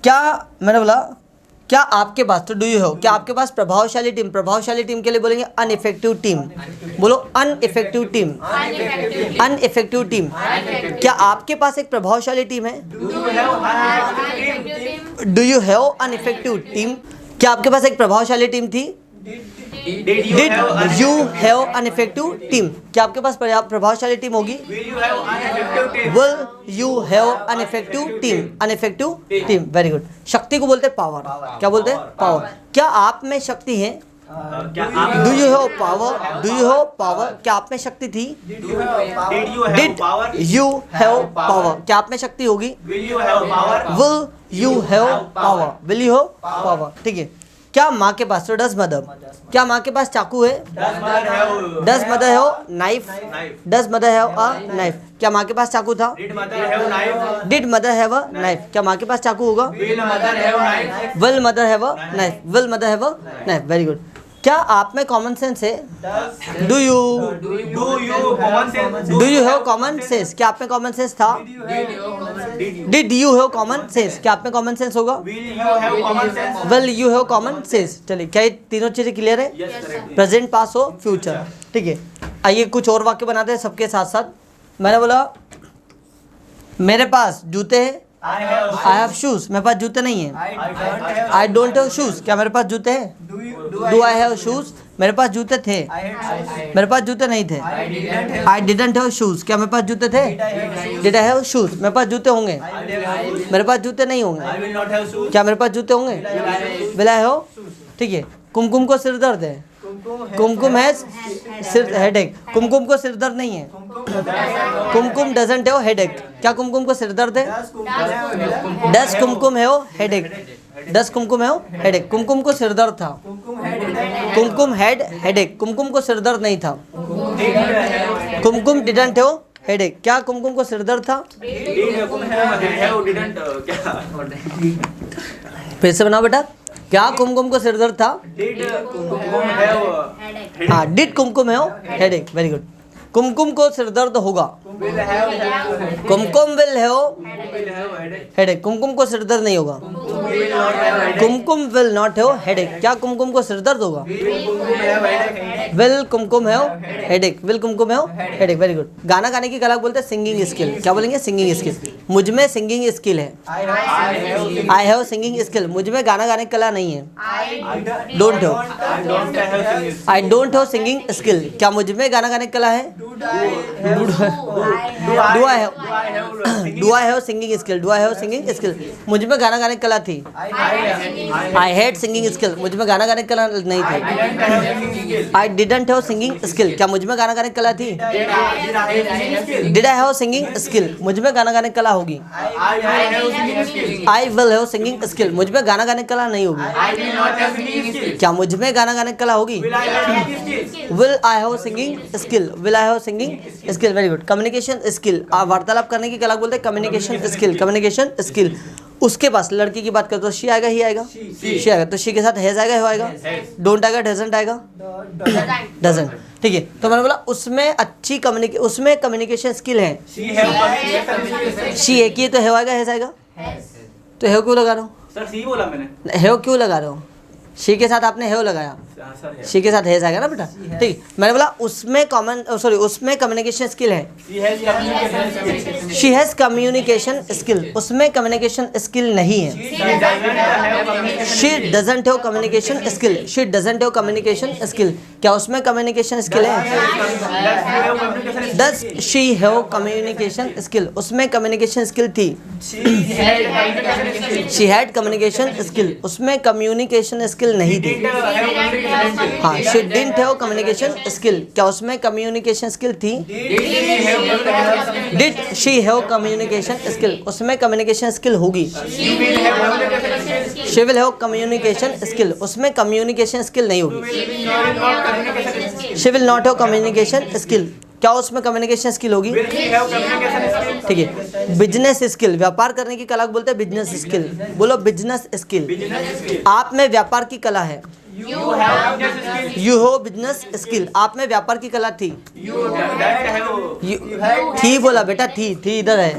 Speaker 1: क्या मैंने बोला क्या आपके पास, तो डू यू हैव, क्या आपके पास प्रभावशाली टीम, प्रभावशाली टीम के लिए बोलेंगे अनइफेक्टिव टीम, बोलो अनइफेक्टिव टीम, अनइफेक्टिव टीम। क्या आपके पास एक प्रभावशाली टीम है? Do you have uneffective team? क्या आपके पास एक प्रभावशाली टीम थी?
Speaker 2: Did you
Speaker 1: did
Speaker 2: have
Speaker 1: you have uneffective team? क्या आपके पास प्रभावशाली टीम होगी?
Speaker 2: Will you have uneffective team?
Speaker 1: Will you have uneffective team, uneffective team, very good. शक्ति को बोलते हैं पावर, क्या बोलते हैं? पावर। क्या आप में शक्ति है?
Speaker 2: क्या आप
Speaker 1: do you have power? Do you have power? क्या आप में शक्ति थी?
Speaker 2: Did you have
Speaker 1: did
Speaker 2: power?
Speaker 1: You have power? क्या आप में शक्ति होगी?
Speaker 2: Will you have power?
Speaker 1: Will you have power? Will you have power, ठीक है। क्या माँ के पास, तो डज मदर, क्या माँ के पास चाकू है?
Speaker 2: Does mother have?
Speaker 1: Does mother have knife?
Speaker 2: Knife.
Speaker 1: Does mother have a knife? क्या माँ के पास चाकू था?
Speaker 2: Did mother have knife?
Speaker 1: Did mother have a knife? क्या माँ के पास चाकू होगा?
Speaker 2: Will mother have knife?
Speaker 1: Will mother have a knife? Will mother have a knife, very good. क्या आप में कॉमन सेंस है? Do you
Speaker 2: Do you common sense?
Speaker 1: Do you have common sense? क्या आप में कॉमन सेंस था? Did you have common sense? क्या आप में कॉमन सेंस होगा?
Speaker 2: Will you have common sense?
Speaker 1: Will you have common sense. चलिए, क्या ये तीनों चीजें क्लियर है?
Speaker 2: Yes, correct.
Speaker 1: प्रेजेंट, पास हो, फ्यूचर, ठीक है। आइए कुछ और वाक्य बनाते हैं सबके साथ साथ। मैंने बोला मेरे पास जूते हैं,
Speaker 2: I have.
Speaker 1: I have shoes, मेरे पास जूते नहीं है। आई डोंट हैव शूज, क्या मेरे पास जूते हैं? Do I have shoes? मेरे पास जूते थे, मेरे पास जूते नहीं थे। आई डिडंट हैव शूज, क्या मेरे पास जूते थे? Did I have shoes? मेरे पास जूते होंगे, मेरे पास जूते नहीं
Speaker 2: I
Speaker 1: होंगे।
Speaker 2: will not have shoes.
Speaker 1: क्या मेरे पास जूते होंगे? विल आई हैव, ठीक है। कुमकुम को सिर दर्द है, कुमकुम है सिर हेडेक, कुमकुम को सिर दर्द नहीं है। कुमकुम डजंट हैव हेडेक, क्या कुमकुम को सिर दर्द है? Does Kumkum have headache, does Kumkum have headache. Kumkum को सिर दर्द था, कुमकुम हैड हेडेक, कुमकुम को सिर दर्द नहीं था। कुमकुम डिडंट हैव हेडेक, क्या कुमकुम को सिर दर्द था?
Speaker 2: Didn't क्या?
Speaker 1: फिर से बनाओ बेटा, क्या कुमकुम को सिर दर्द था?
Speaker 2: Did Kumkum have?
Speaker 1: हाँ, did Kumkum have headache, very good. Kumkum को सिर दर्द होगा,
Speaker 2: Will have?
Speaker 1: Kumkum will have
Speaker 2: Will have headache?
Speaker 1: Headache, Kumkum को सिर दर्द नहीं होगा।
Speaker 2: Will not have headache?
Speaker 1: Kumkum will not have headache, क्या कुमकुम को सिर दर्द होगा?
Speaker 2: Will Kumkum have headache?
Speaker 1: Will Kumkum have headache, will Kumkum have headache, very good. गाना गाने की कला बोलते हैं सिंगिंग स्किल, क्या बोलेंगे? Singing skill. मुझ में सिंगिंग स्किल है, आई हैव सिंगिंग स्किल। मुझ में गाना गाने की कला नहीं है, don't have.
Speaker 2: I don't have singing.
Speaker 1: I don't have singing skill, क्या मुझ में गाना गाने की कला है? Do I have singing skill, do I have singing skill. मुझ में गाना गाने की कला थी, आई हैड सिंगिंग स्किल। मुझ में गाना गाने की कला नहीं थी, आई डिडंट हैव सिंगिंग स्किल। क्या मुझ में गाना गाने की कला थी? Did I have singing skill. मुझ में गाना गाने की कला होगी, I will have singing skill. मुझ में गाना गाने की कला नहीं होगी, क्या मुझ में गाना गाने की कला होगी? Will I have singing skill, will I have singing skill, very good. Communication skill, वार्तालाप करने की कला बोलते हैं कम्युनिकेशन स्किल, कम्युनिकेशन स्किल। उसके पास लड़की की बात करते तो शी आएगा, ही आएगा, शी आएगा। तो शी के साथ हैज आएगा, हो आएगा। डोंट आएगा, डजंट आएगा, डजंट, ठीक है। तो मैंने बोला उसमें अच्छी उसमें कम्युनिकेशन स्किल है। शी एक ही, तो हैव आएगा, हैज आएगा। तो हैव क्यों लगा रहा हूँ?
Speaker 2: सर सी बोला मैंने।
Speaker 1: हैव क्यों लगा रहे हो? शी के साथ आपने हैव लगाया,
Speaker 2: सर
Speaker 1: शी के साथ हैज आएगा ना बेटा, ठीक। मैंने बोला उसमें कम्युनिकेशन स्किल है। शी हैज कम्युनिकेशन स्किल, उसमें कम्युनिकेशन स्किल नहीं है। She doesn't have communication skill, she doesn't have communication skill. क्या उसमें कम्युनिकेशन स्किल है? Does she have communication skill, उसमें कम्युनिकेशन स्किल थी। शी हैड कम्युनिकेशन स्किल, उसमें कम्युनिकेशन स्किल नहीं थी। हाँ, she didn't have communication skill. क्या उसमें कम्युनिकेशन स्किल थी? Did she have communication skill? उसमें कम्युनिकेशन स्किल होगी। She will have communication skill, उसमें कम्युनिकेशन स्किल नहीं होगी। She will not have communication skill, क्या उसमें कम्युनिकेशन स्किल होगी? ठीक है। बिजनेस स्किल, व्यापार करने की कला को बोलते हैं बिजनेस स्किल। बोलो बिजनेस स्किल। आप में व्यापार की कला है। यू हैव बिजनेस स्किल, आप में व्यापार की कला थी। थी बोला बेटा, थी इधर है।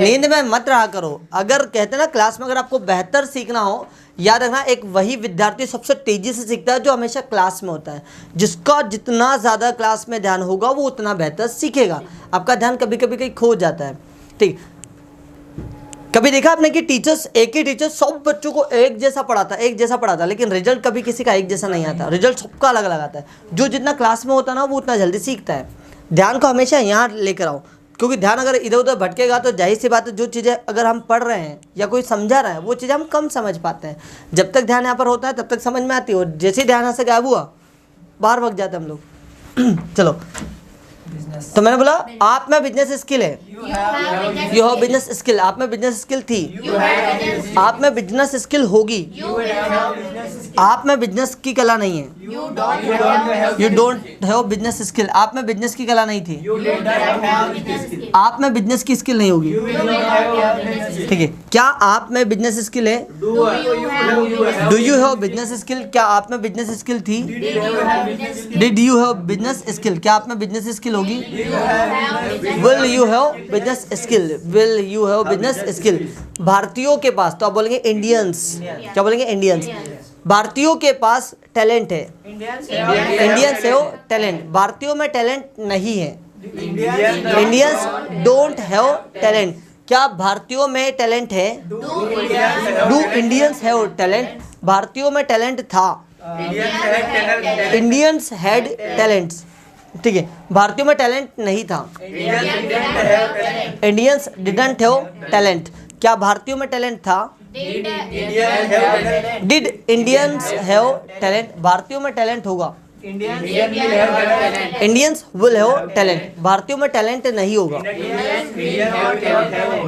Speaker 1: नींद में मत रहा करो। अगर कहते ना क्लास में अगर आपको बेहतर सीखना हो, याद रखना एक वही विद्यार्थी सबसे तेजी से सीखता है जो हमेशा क्लास में होता है। जिसका जितना ज़्यादा क्लास में ध्यान होगा वो उतना बेहतर सीखेगा। आपका ध्यान कभी कभी कहीं खो जाता है। ठीक, कभी देखा आपने कि टीचर्स, एक ही टीचर सब बच्चों को एक जैसा पढ़ाता, लेकिन रिजल्ट कभी किसी का एक जैसा नहीं आता। रिजल्ट सबका अलग अलग आता है। जो जितना क्लास में होता है ना वो उतना जल्दी सीखता है। ध्यान को हमेशा यहाँ लेकर आओ, क्योंकि ध्यान अगर इधर उधर भटकेगा तो जाहिर सी बात है जो चीज़ें अगर हम पढ़ रहे हैं या कोई समझा रहा है वो चीज़ें हम कम समझ पाते हैं। जब तक ध्यान यहाँ पर होता है तब तक समझ में आती है, और जैसे ही ध्यान यहाँ से गायब हुआ बाहर भाग जाते हैं हम लोग। चलो, तो मैंने बोला आप में बिजनेस स्किल है। यू हैव बिजनेस स्किल, आप में बिजनेस स्किल थी। आप में बिजनेस स्किल होगी। आप में बिजनेस की कला नहीं है। You don't have business skill, आप में बिजनेस की कला नहीं थी। आप में बिजनेस की स्किल नहीं होगी। ठीक है, क्या आप में बिजनेस स्किल है? Do you have business skill, क्या आप में बिजनेस स्किल थी? Did you have business skill, क्या आप में बिजनेस स्किल होगी? Will you have business skill, will you have business skill. भारतीयों के पास, तो आप बोलेंगे इंडियंस, क्या बोलेंगे? इंडियंस। भारतीयों के पास टैलेंट है। इंडियंस है वो टैलेंट। भारतीयों में टैलेंट नहीं है। इंडियंस डोंट हैव टैलेंट, क्या भारतीयों में टैलेंट है? डू इंडियंस हैव टैलेंट, भारतीयों में टैलेंट था। Indians had talents. ठीक है, भारतीयों में टैलेंट नहीं था। इंडियंस डिडंट हैव टैलेंट, क्या भारतीयों में टैलेंट था? डिड इंडियंस हैव टैलेंट, भारतीयों में टैलेंट होगा। इंडियंस विल हैव टैलेंट, भारतीयों में टैलेंट नहीं होगा।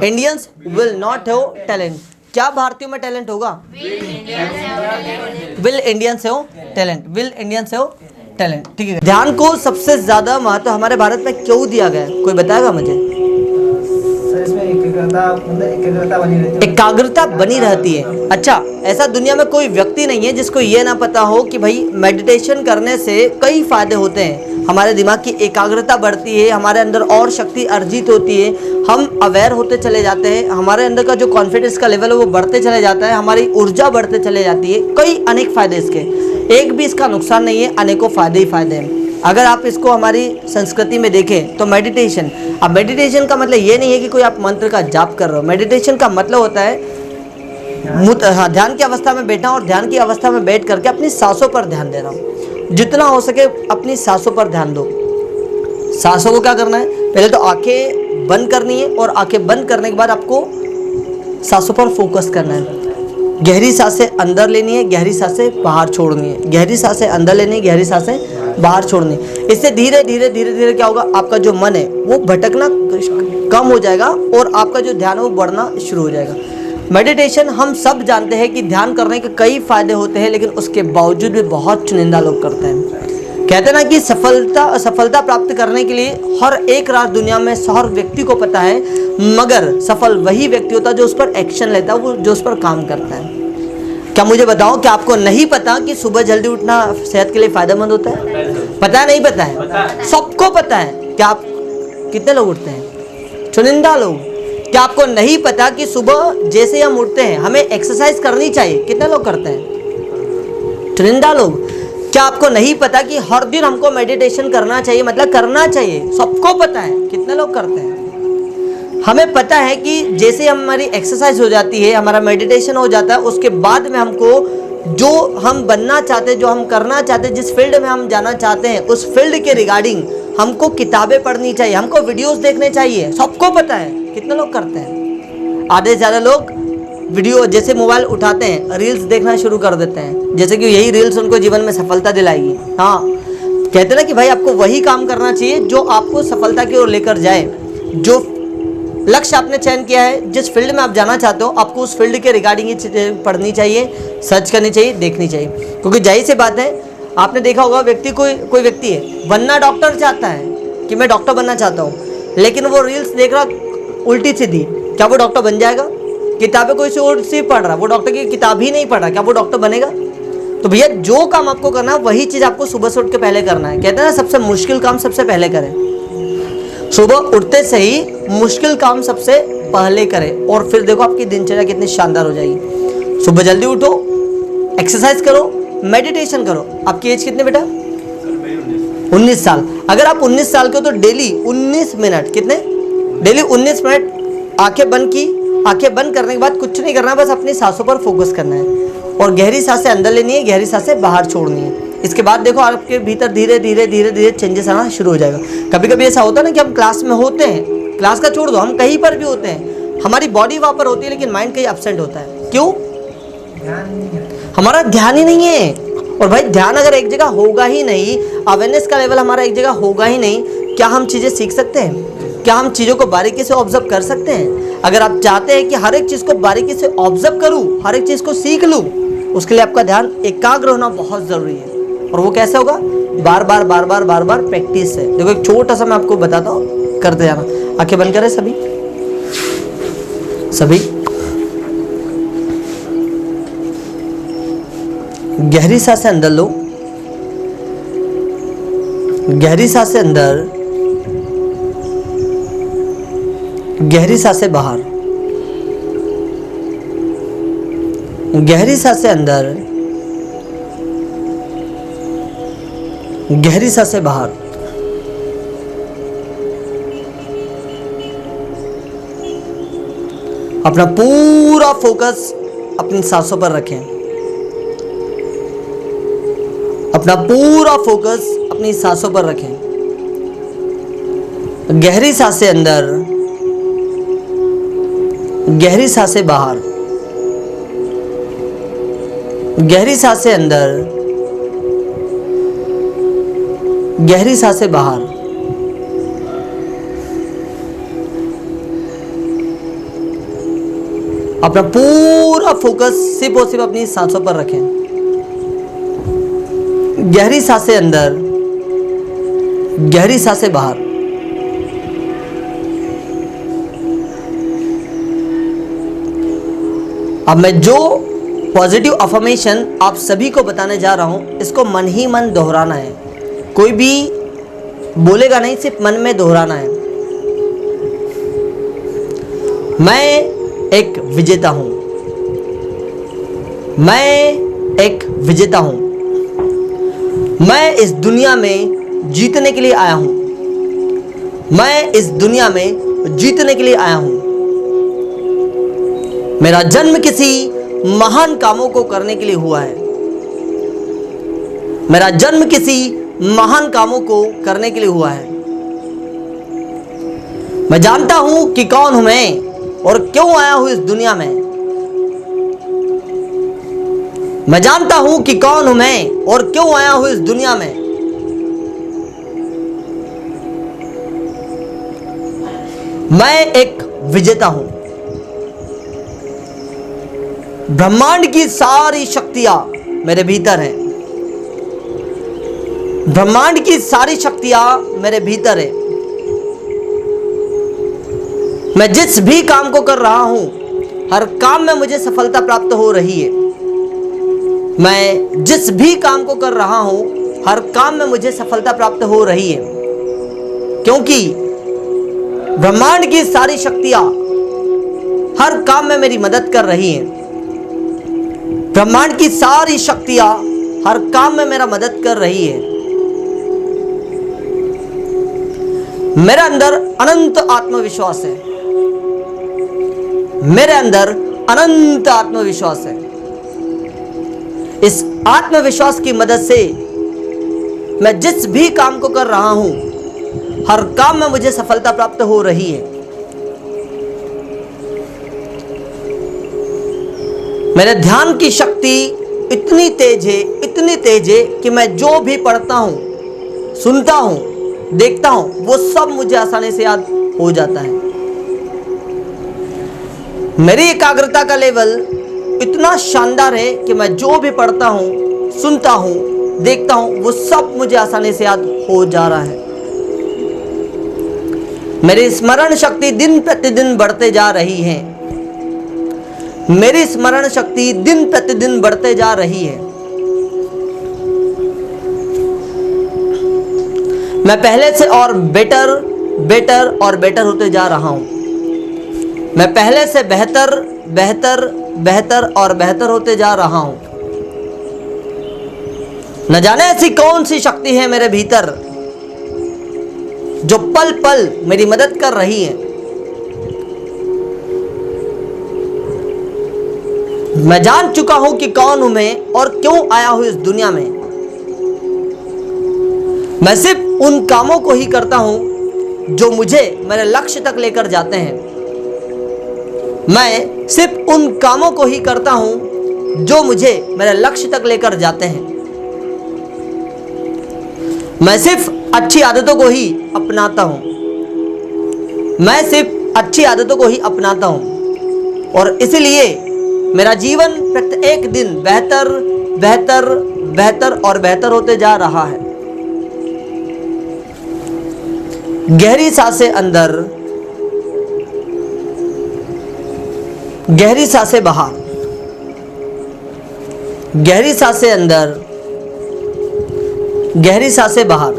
Speaker 1: Indians will not have talent, क्या भारतीयों में टैलेंट होगा? Will Indians have talent, will Indians have talent. ठीक है, ध्यान को सबसे ज्यादा महत्व हमारे भारत में क्यों दिया गया है, कोई बताएगा मुझे? एकाग्रता बनी रहती है। अच्छा, ऐसा दुनिया में कोई व्यक्ति नहीं है जिसको ये ना पता हो कि भाई मेडिटेशन करने से कई फायदे होते हैं। हमारे दिमाग की एकाग्रता बढ़ती है, हमारे अंदर और शक्ति अर्जित होती है, हम अवेयर होते चले जाते हैं, हमारे अंदर का जो कॉन्फिडेंस का लेवल है वो बढ़ते चले जाता है, हमारी ऊर्जा बढ़ते चले जाती है। कई अनेक फायदे इसके, एक भी इसका नुकसान नहीं है, अनेकों फायदे ही फायदे हैं। अगर आप इसको हमारी संस्कृति में देखें तो मेडिटेशन, अब मेडिटेशन का मतलब ये नहीं है कि कोई आप मंत्र का जाप कर रहे हो। मेडिटेशन का मतलब होता है ध्यान की अवस्था में बैठना, और ध्यान की अवस्था में बैठ करके अपनी सांसों पर ध्यान देना। जितना हो सके अपनी सांसों पर ध्यान दो। सांसों को क्या करना है, पहले तो आंखें बंद करनी है, और आंखें बंद करने के बाद आपको सांसों पर फोकस करना है। गहरी सांसें अंदर लेनी है, गहरी सांसें बाहर छोड़नी है, गहरी सांसें अंदर लेनी है, गहरी सांसें बाहर छोड़नी। इससे धीरे धीरे क्या होगा, आपका जो मन है वो भटकना कम हो जाएगा और आपका जो ध्यान है वो बढ़ना शुरू हो जाएगा। मेडिटेशन हम सब जानते हैं कि ध्यान करने के कई फायदे होते हैं, लेकिन उसके बावजूद भी बहुत चुनिंदा लोग करते हैं। कहते हैं ना कि सफलता प्राप्त करने के लिए हर एक राज दुनिया में हर व्यक्ति को पता है, मगर सफल वही व्यक्ति होता है जो उस पर एक्शन लेता है, वो जो उस पर काम करता है। क्या मुझे बताओ कि आपको नहीं पता कि सुबह जल्दी उठना सेहत के लिए फायदेमंद होता है? पता है? नहीं पता है? सबको पता है। क्या आप कितने लोग उठते हैं? चुनिंदा लोग। क्या आपको नहीं पता कि सुबह जैसे हम उठते हैं हमें एक्सरसाइज करनी चाहिए? कितने लोग करते हैं? चुनिंदा लोग। क्या आपको नहीं पता कि हर दिन हमको मेडिटेशन करना चाहिए? मतलब करना चाहिए, सबको पता है। कितने लोग करते हैं? हमें पता है कि जैसे हमारी एक्सरसाइज हो जाती है, हमारा मेडिटेशन हो जाता है, उसके बाद में हमको जो हम बनना चाहते हैं, जो हम करना चाहते हैं, जिस फील्ड में हम जाना चाहते हैं, उस फील्ड के रिगार्डिंग हमको किताबें पढ़नी चाहिए, हमको वीडियोस देखने चाहिए। सबको पता है। कितने लोग करते हैं? आधे से ज़्यादा लोग वीडियो जैसे मोबाइल उठाते हैं रील्स देखना शुरू कर देते हैं, जैसे कि यही रील्स उनको जीवन में सफलता दिलाएगी। हाँ, कहते हैं ना कि भाई आपको वही काम करना चाहिए जो आपको सफलता की ओर लेकर जाए। जो लक्ष्य आपने चयन किया है, जिस फील्ड में आप जाना चाहते हो, आपको उस फील्ड के रिगार्डिंग ही चीज़ें पढ़नी चाहिए, सर्च करनी चाहिए, देखनी चाहिए। क्योंकि जाहिर सी बात है, आपने देखा होगा व्यक्ति कोई व्यक्ति है बनना डॉक्टर चाहता है कि मैं डॉक्टर बनना चाहता हूँ, लेकिन वो रील्स देख रहा उल्टी सीधी, क्या वो डॉक्टर बन जाएगा? किताबें कोई और सी पढ़ रहा, वो डॉक्टर की किताब ही नहीं पढ़ रहा, क्या वो डॉक्टर बनेगा? तो भैया जो काम आपको करना है वही चीज़ आपको सुबह से उठ के पहले करना है। कहते हैं ना सबसे मुश्किल काम सबसे पहले करें। सुबह उठते से ही मुश्किल काम सबसे पहले करें और फिर देखो आपकी दिनचर्या कितनी शानदार हो जाएगी। सुबह जल्दी उठो, एक्सरसाइज करो, मेडिटेशन करो। आपकी एज कितनी बेटा? 19 साल। अगर आप 19 साल के हो तो डेली 19 मिनट, कितने? डेली 19 मिनट आंखें बंद करने के बाद कुछ नहीं करना है, बस अपनी सांसों पर फोकस करना है और गहरी सांसें अंदर लेनी है, गहरी सांसें बाहर छोड़नी है। इसके बाद देखो आपके भीतर धीरे धीरे चेंजेस आना शुरू हो जाएगा। कभी कभी ऐसा होता है ना कि हम क्लास में होते हैं, क्लास का छोड़ दो, हम कहीं पर भी होते हैं, हमारी बॉडी वहाँ पर होती है लेकिन माइंड कहीं एब्सेंट होता है। क्यों? हमारा ध्यान ही नहीं है। और भाई ध्यान अगर एक जगह होगा ही नहीं, अवेयरनेस का लेवल हमारा एक जगह होगा ही नहीं, क्या हम चीज़ें सीख सकते हैं? क्या हम चीज़ों को बारीकी से ऑब्जर्व कर सकते हैं? अगर आप चाहते हैं कि हर एक चीज़ को बारीकी से ऑब्जर्व करूँ, हर एक चीज़ को सीख लूँ, उसके लिए आपका ध्यान एकाग्र होना बहुत ज़रूरी है। और वो कैसे होगा? बार बार प्रैक्टिस से। देखो एक छोटा सा मैं आपको बताता हूँ, करते जाना। आंखें बंद करें सभी। गहरी सांसें अंदर लो, गहरी सांसें अंदर, गहरी सांसें बाहर, गहरी सांसें अंदर, गहरी सांसें बाहर। अपना पूरा फोकस अपनी सांसों पर रखें, अपना पूरा फोकस अपनी सांसों पर रखें। गहरी सांसें अंदर, गहरी सांसें बाहर, गहरी सांसें अंदर, गहरी सांसें बाहर। अपना पूरा फोकस सिर्फ और सिर्फ अपनी सांसों पर रखें। गहरी सांसें अंदर, गहरी सांसें बाहर। अब मैं जो पॉजिटिव अफर्मेशन आप सभी को बताने जा रहा हूं, इसको मन ही मन दोहराना है। कोई भी बोलेगा नहीं, सिर्फ मन में दोहराना है। मैं एक विजेता हूं, मैं एक विजेता हूं, मैं इस दुनिया में जीतने के लिए आया हूं, मैं इस दुनिया में जीतने के लिए आया हूं। मेरा जन्म किसी महान कामों को करने के लिए हुआ है, मेरा जन्म किसी महान कामों को करने के लिए हुआ है। मैं जानता हूं कि कौन हूं मैं और क्यों आया हूं इस दुनिया में। मैं जानता हूं कि कौन हूं मैं और क्यों आया हूं इस दुनिया में। मैं एक विजेता हूं। ब्रह्मांड की सारी शक्तियां मेरे भीतर हैं, ब्रह्मांड की सारी शक्तियां मेरे भीतर है। मैं जिस भी काम को कर रहा हूं, हर काम में मुझे सफलता प्राप्त हो रही है। मैं जिस भी काम को कर रहा हूं, हर काम में मुझे सफलता प्राप्त हो रही है, क्योंकि ब्रह्मांड की सारी शक्तियां हर काम में मेरी मदद कर रही हैं। ब्रह्मांड की सारी शक्तियां हर काम में मेरा मदद कर रही है। मेरे अंदर अनंत आत्मविश्वास है, मेरे अंदर अनंत आत्मविश्वास है। इस आत्मविश्वास की मदद से मैं जिस भी काम को कर रहा हूं, हर काम में मुझे सफलता प्राप्त हो रही है। मेरे ध्यान की शक्ति इतनी तेज है कि मैं जो भी पढ़ता हूँ, सुनता हूँ, देखता हूँ, वो सब मुझे आसानी से याद हो जाता है। मेरी एकाग्रता का लेवल इतना शानदार है कि मैं जो भी पढ़ता हूँ, सुनता हूँ, देखता हूँ, वो सब मुझे आसानी से याद हो जा रहा है। मेरी स्मरण शक्ति दिन प्रतिदिन बढ़ते जा रही है। मेरी स्मरण शक्ति दिन प्रतिदिन बढ़ते जा रही है। मैं पहले से और बेटर होते जा रहा हूं। मैं पहले से बेहतर होते जा रहा हूं। न जाने ऐसी कौन सी शक्ति है मेरे भीतर जो पल पल मेरी मदद कर रही है। मैं जान चुका हूं कि कौन हूं मैं और क्यों आया हूं इस दुनिया में। मैं सिर्फ उन कामों को ही करता हूं जो मुझे मेरे लक्ष्य तक लेकर जाते हैं। मैं सिर्फ उन कामों को ही करता हूं जो मुझे मेरे लक्ष्य तक लेकर जाते हैं। मैं सिर्फ अच्छी आदतों को ही अपनाता हूं। मैं सिर्फ अच्छी आदतों को ही अपनाता हूं और इसलिए मेरा जीवन प्रत्येक दिन बेहतर होते जा रहा है। गहरी सांसें अंदर, गहरी सांसें बाहर, गहरी सांसें अंदर, गहरी सांसें बाहर।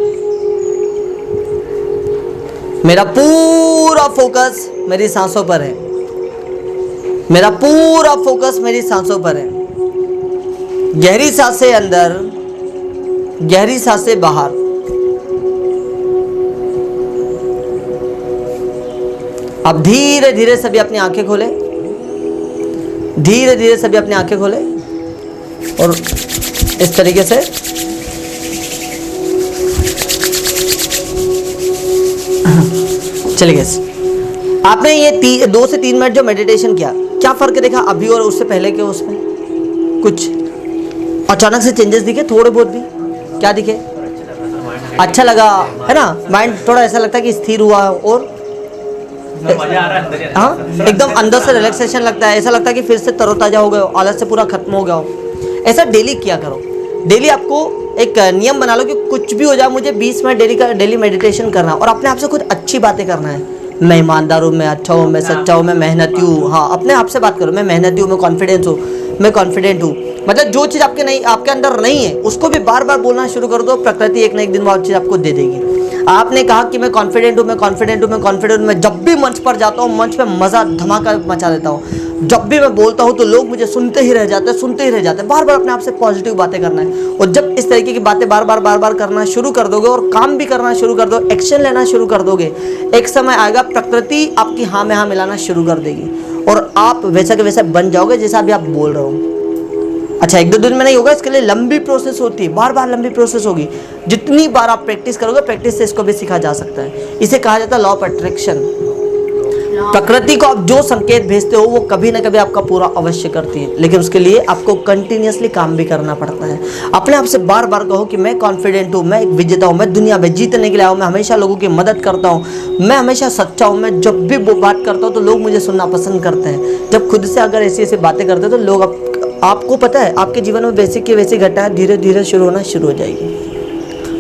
Speaker 1: मेरा पूरा फोकस मेरी सांसों पर है। मेरा पूरा फोकस मेरी सांसों पर है। गहरी सांसें अंदर, गहरी सांसें बाहर। अब धीरे धीरे सभी अपनी आंखें खोले। धीरे धीरे सभी अपनी आंखें खोले और इस तरीके से चलिए। आपने ये 2 से 3 मिनट जो मेडिटेशन किया, क्या फर्क देखा अभी और उससे पहले के? उसमें कुछ अचानक से चेंजेस दिखे? थोड़े बहुत भी? क्या दिखे? अच्छा लगा है ना? माइंड थोड़ा ऐसा लगता है कि स्थिर हुआ और
Speaker 2: मजा आ रहा है अंदर ही।
Speaker 1: हाँ, एकदम अंदर से रिलैक्सेशन लगता है। ऐसा लगता है कि फिर से तरोताजा हो गए हो, आलस से पूरा खत्म हो गया हो। ऐसा डेली किया करो। डेली आपको एक नियम बना लो कि कुछ भी हो जाए, मुझे 20 मिनट डेली मेडिटेशन करना है और अपने आप से कुछ अच्छी बातें करना है। मैं ईमानदार हूँ, मैं अच्छा हूँ, मैं सच्चा हूँ, मैं मेहनती हूँ। हाँ, अपने आप से बात करो, मैं मेहनती हूँ, मैं कॉन्फिडेंस हूँ, मैं कॉन्फिडेंट हूँ। मतलब जो चीज़ आपके अंदर नहीं है उसको भी बार बार बोलना शुरू कर दो। प्रकृति एक ना एक दिन वो चीज़ आपको दे देगी। आपने कहा कि मैं कॉन्फिडेंट हूँ, मैं कॉन्फिडेंट हूँ, मैं कॉन्फिडेंट हूँ। मैं जब भी मंच पर जाता हूँ, मंच पे मज़ा धमाका मचा देता हूँ। जब भी मैं बोलता हूँ तो लोग मुझे सुनते ही रह जाते हैं। बार बार अपने आप से पॉजिटिव बातें करना है। और जब इस तरीके की बातें बार बार करना शुरू कर दोगे और काम भी करना शुरू कर दो, एक्शन लेना शुरू कर दोगे, एक समय आएगा प्रकृति आपकी हाँ में हाँ मिलाना शुरू कर देगी और आप वैसा के वैसा बन जाओगे जैसा अभी आप बोल रहे हो। अच्छा, 1-2 दिन में नहीं होगा, इसके लिए लंबी प्रोसेस होती है। बार बार लंबी प्रोसेस होगी। जितनी बार आप प्रैक्टिस करोगे, प्रैक्टिस से इसको भी सीखा जा सकता है। इसे कहा जाता है लॉ ऑफ अट्रैक्शन। प्रकृति को आप जो संकेत भेजते हो वो कभी ना कभी आपका पूरा अवश्य करती है, लेकिन उसके लिए आपको कंटिन्यूअसली काम भी करना पड़ता है। अपने आप से बार बार कहो कि मैं कॉन्फिडेंट हूँ, मैं एक विजेता हूँ, मैं दुनिया में जीतने के लिए आया हूँ, मैं हमेशा लोगों की मदद करता हूँ, मैं हमेशा सच्चा हूँ। मैं जब भी वो बात करता हूँ तो लोग मुझे सुनना पसंद करते हैं। जब खुद से अगर ऐसी ऐसी बातें करते हैं तो लोग आपको पता है आपके जीवन में वैसी की वैसी घटनाएं धीरे धीरे शुरू होना शुरू हो जाएगी।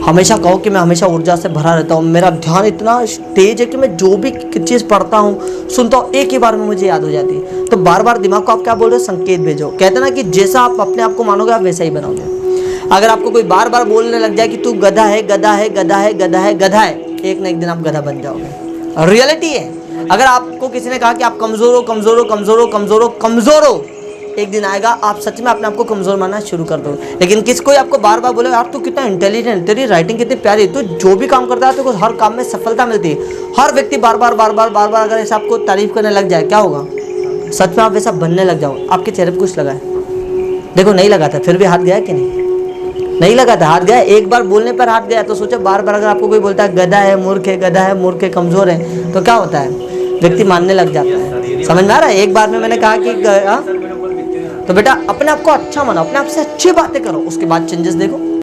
Speaker 1: हमेशा कहो कि मैं हमेशा ऊर्जा से भरा रहता हूँ, मेरा ध्यान इतना तेज है कि मैं जो भी चीज़ पढ़ता हूँ, सुनता हूँ, एक ही बार में मुझे याद हो जाती है। तो बार बार दिमाग को आप क्या बोल रहे हो? संकेत भेजो। कहते ना कि जैसा आप अपने आप को मानोगे आप वैसा ही बनोगे। अगर आपको कोई बार बार बोलने लग जाए कि तू गधा है, गधा है, गधा है, गधा है, गधा है, एक ना एक दिन आप गधा बन जाओगे। रियलिटी है। अगर आपको किसी ने कहा कि आप कमज़ोर हो, कमज़ोर हो, कमज़ोर हो, कमज़ोर हो, कमज़ोर हो, एक दिन आएगा आप सच में अपने आप को कमज़ोर मानना शुरू कर दो। लेकिन कोई आपको बार बार बोले यार तू कितना इंटेलिजेंट, तेरी राइटिंग कितनी प्यारी, तू जो भी काम करता है तो हर काम में सफलता मिलती है। हर व्यक्ति बार बार अगर ऐसा आपको तारीफ करने लग जाए, क्या होगा? सच में आप वैसा बनने लग जाओ। आपके चेहरे पर कुछ लगा है? देखो नहीं लगा था, फिर भी हाथ गया कि नहीं लगा था? हाथ गया। एक बार बोलने पर हाथ गया। तो सोचो बार बार अगर आपको कोई बोलता है गधा है, मूर्ख है, गधा है, मूर्ख है, कमज़ोर है, तो क्या होता है? व्यक्ति मानने लग जाता है। समझ में आ रहा है? एक बार में मैंने कहा कि तो बेटा अपने आप को अच्छा मानो, अपने आप से अच्छी बातें करो, उसके बाद चेंजेस देखो।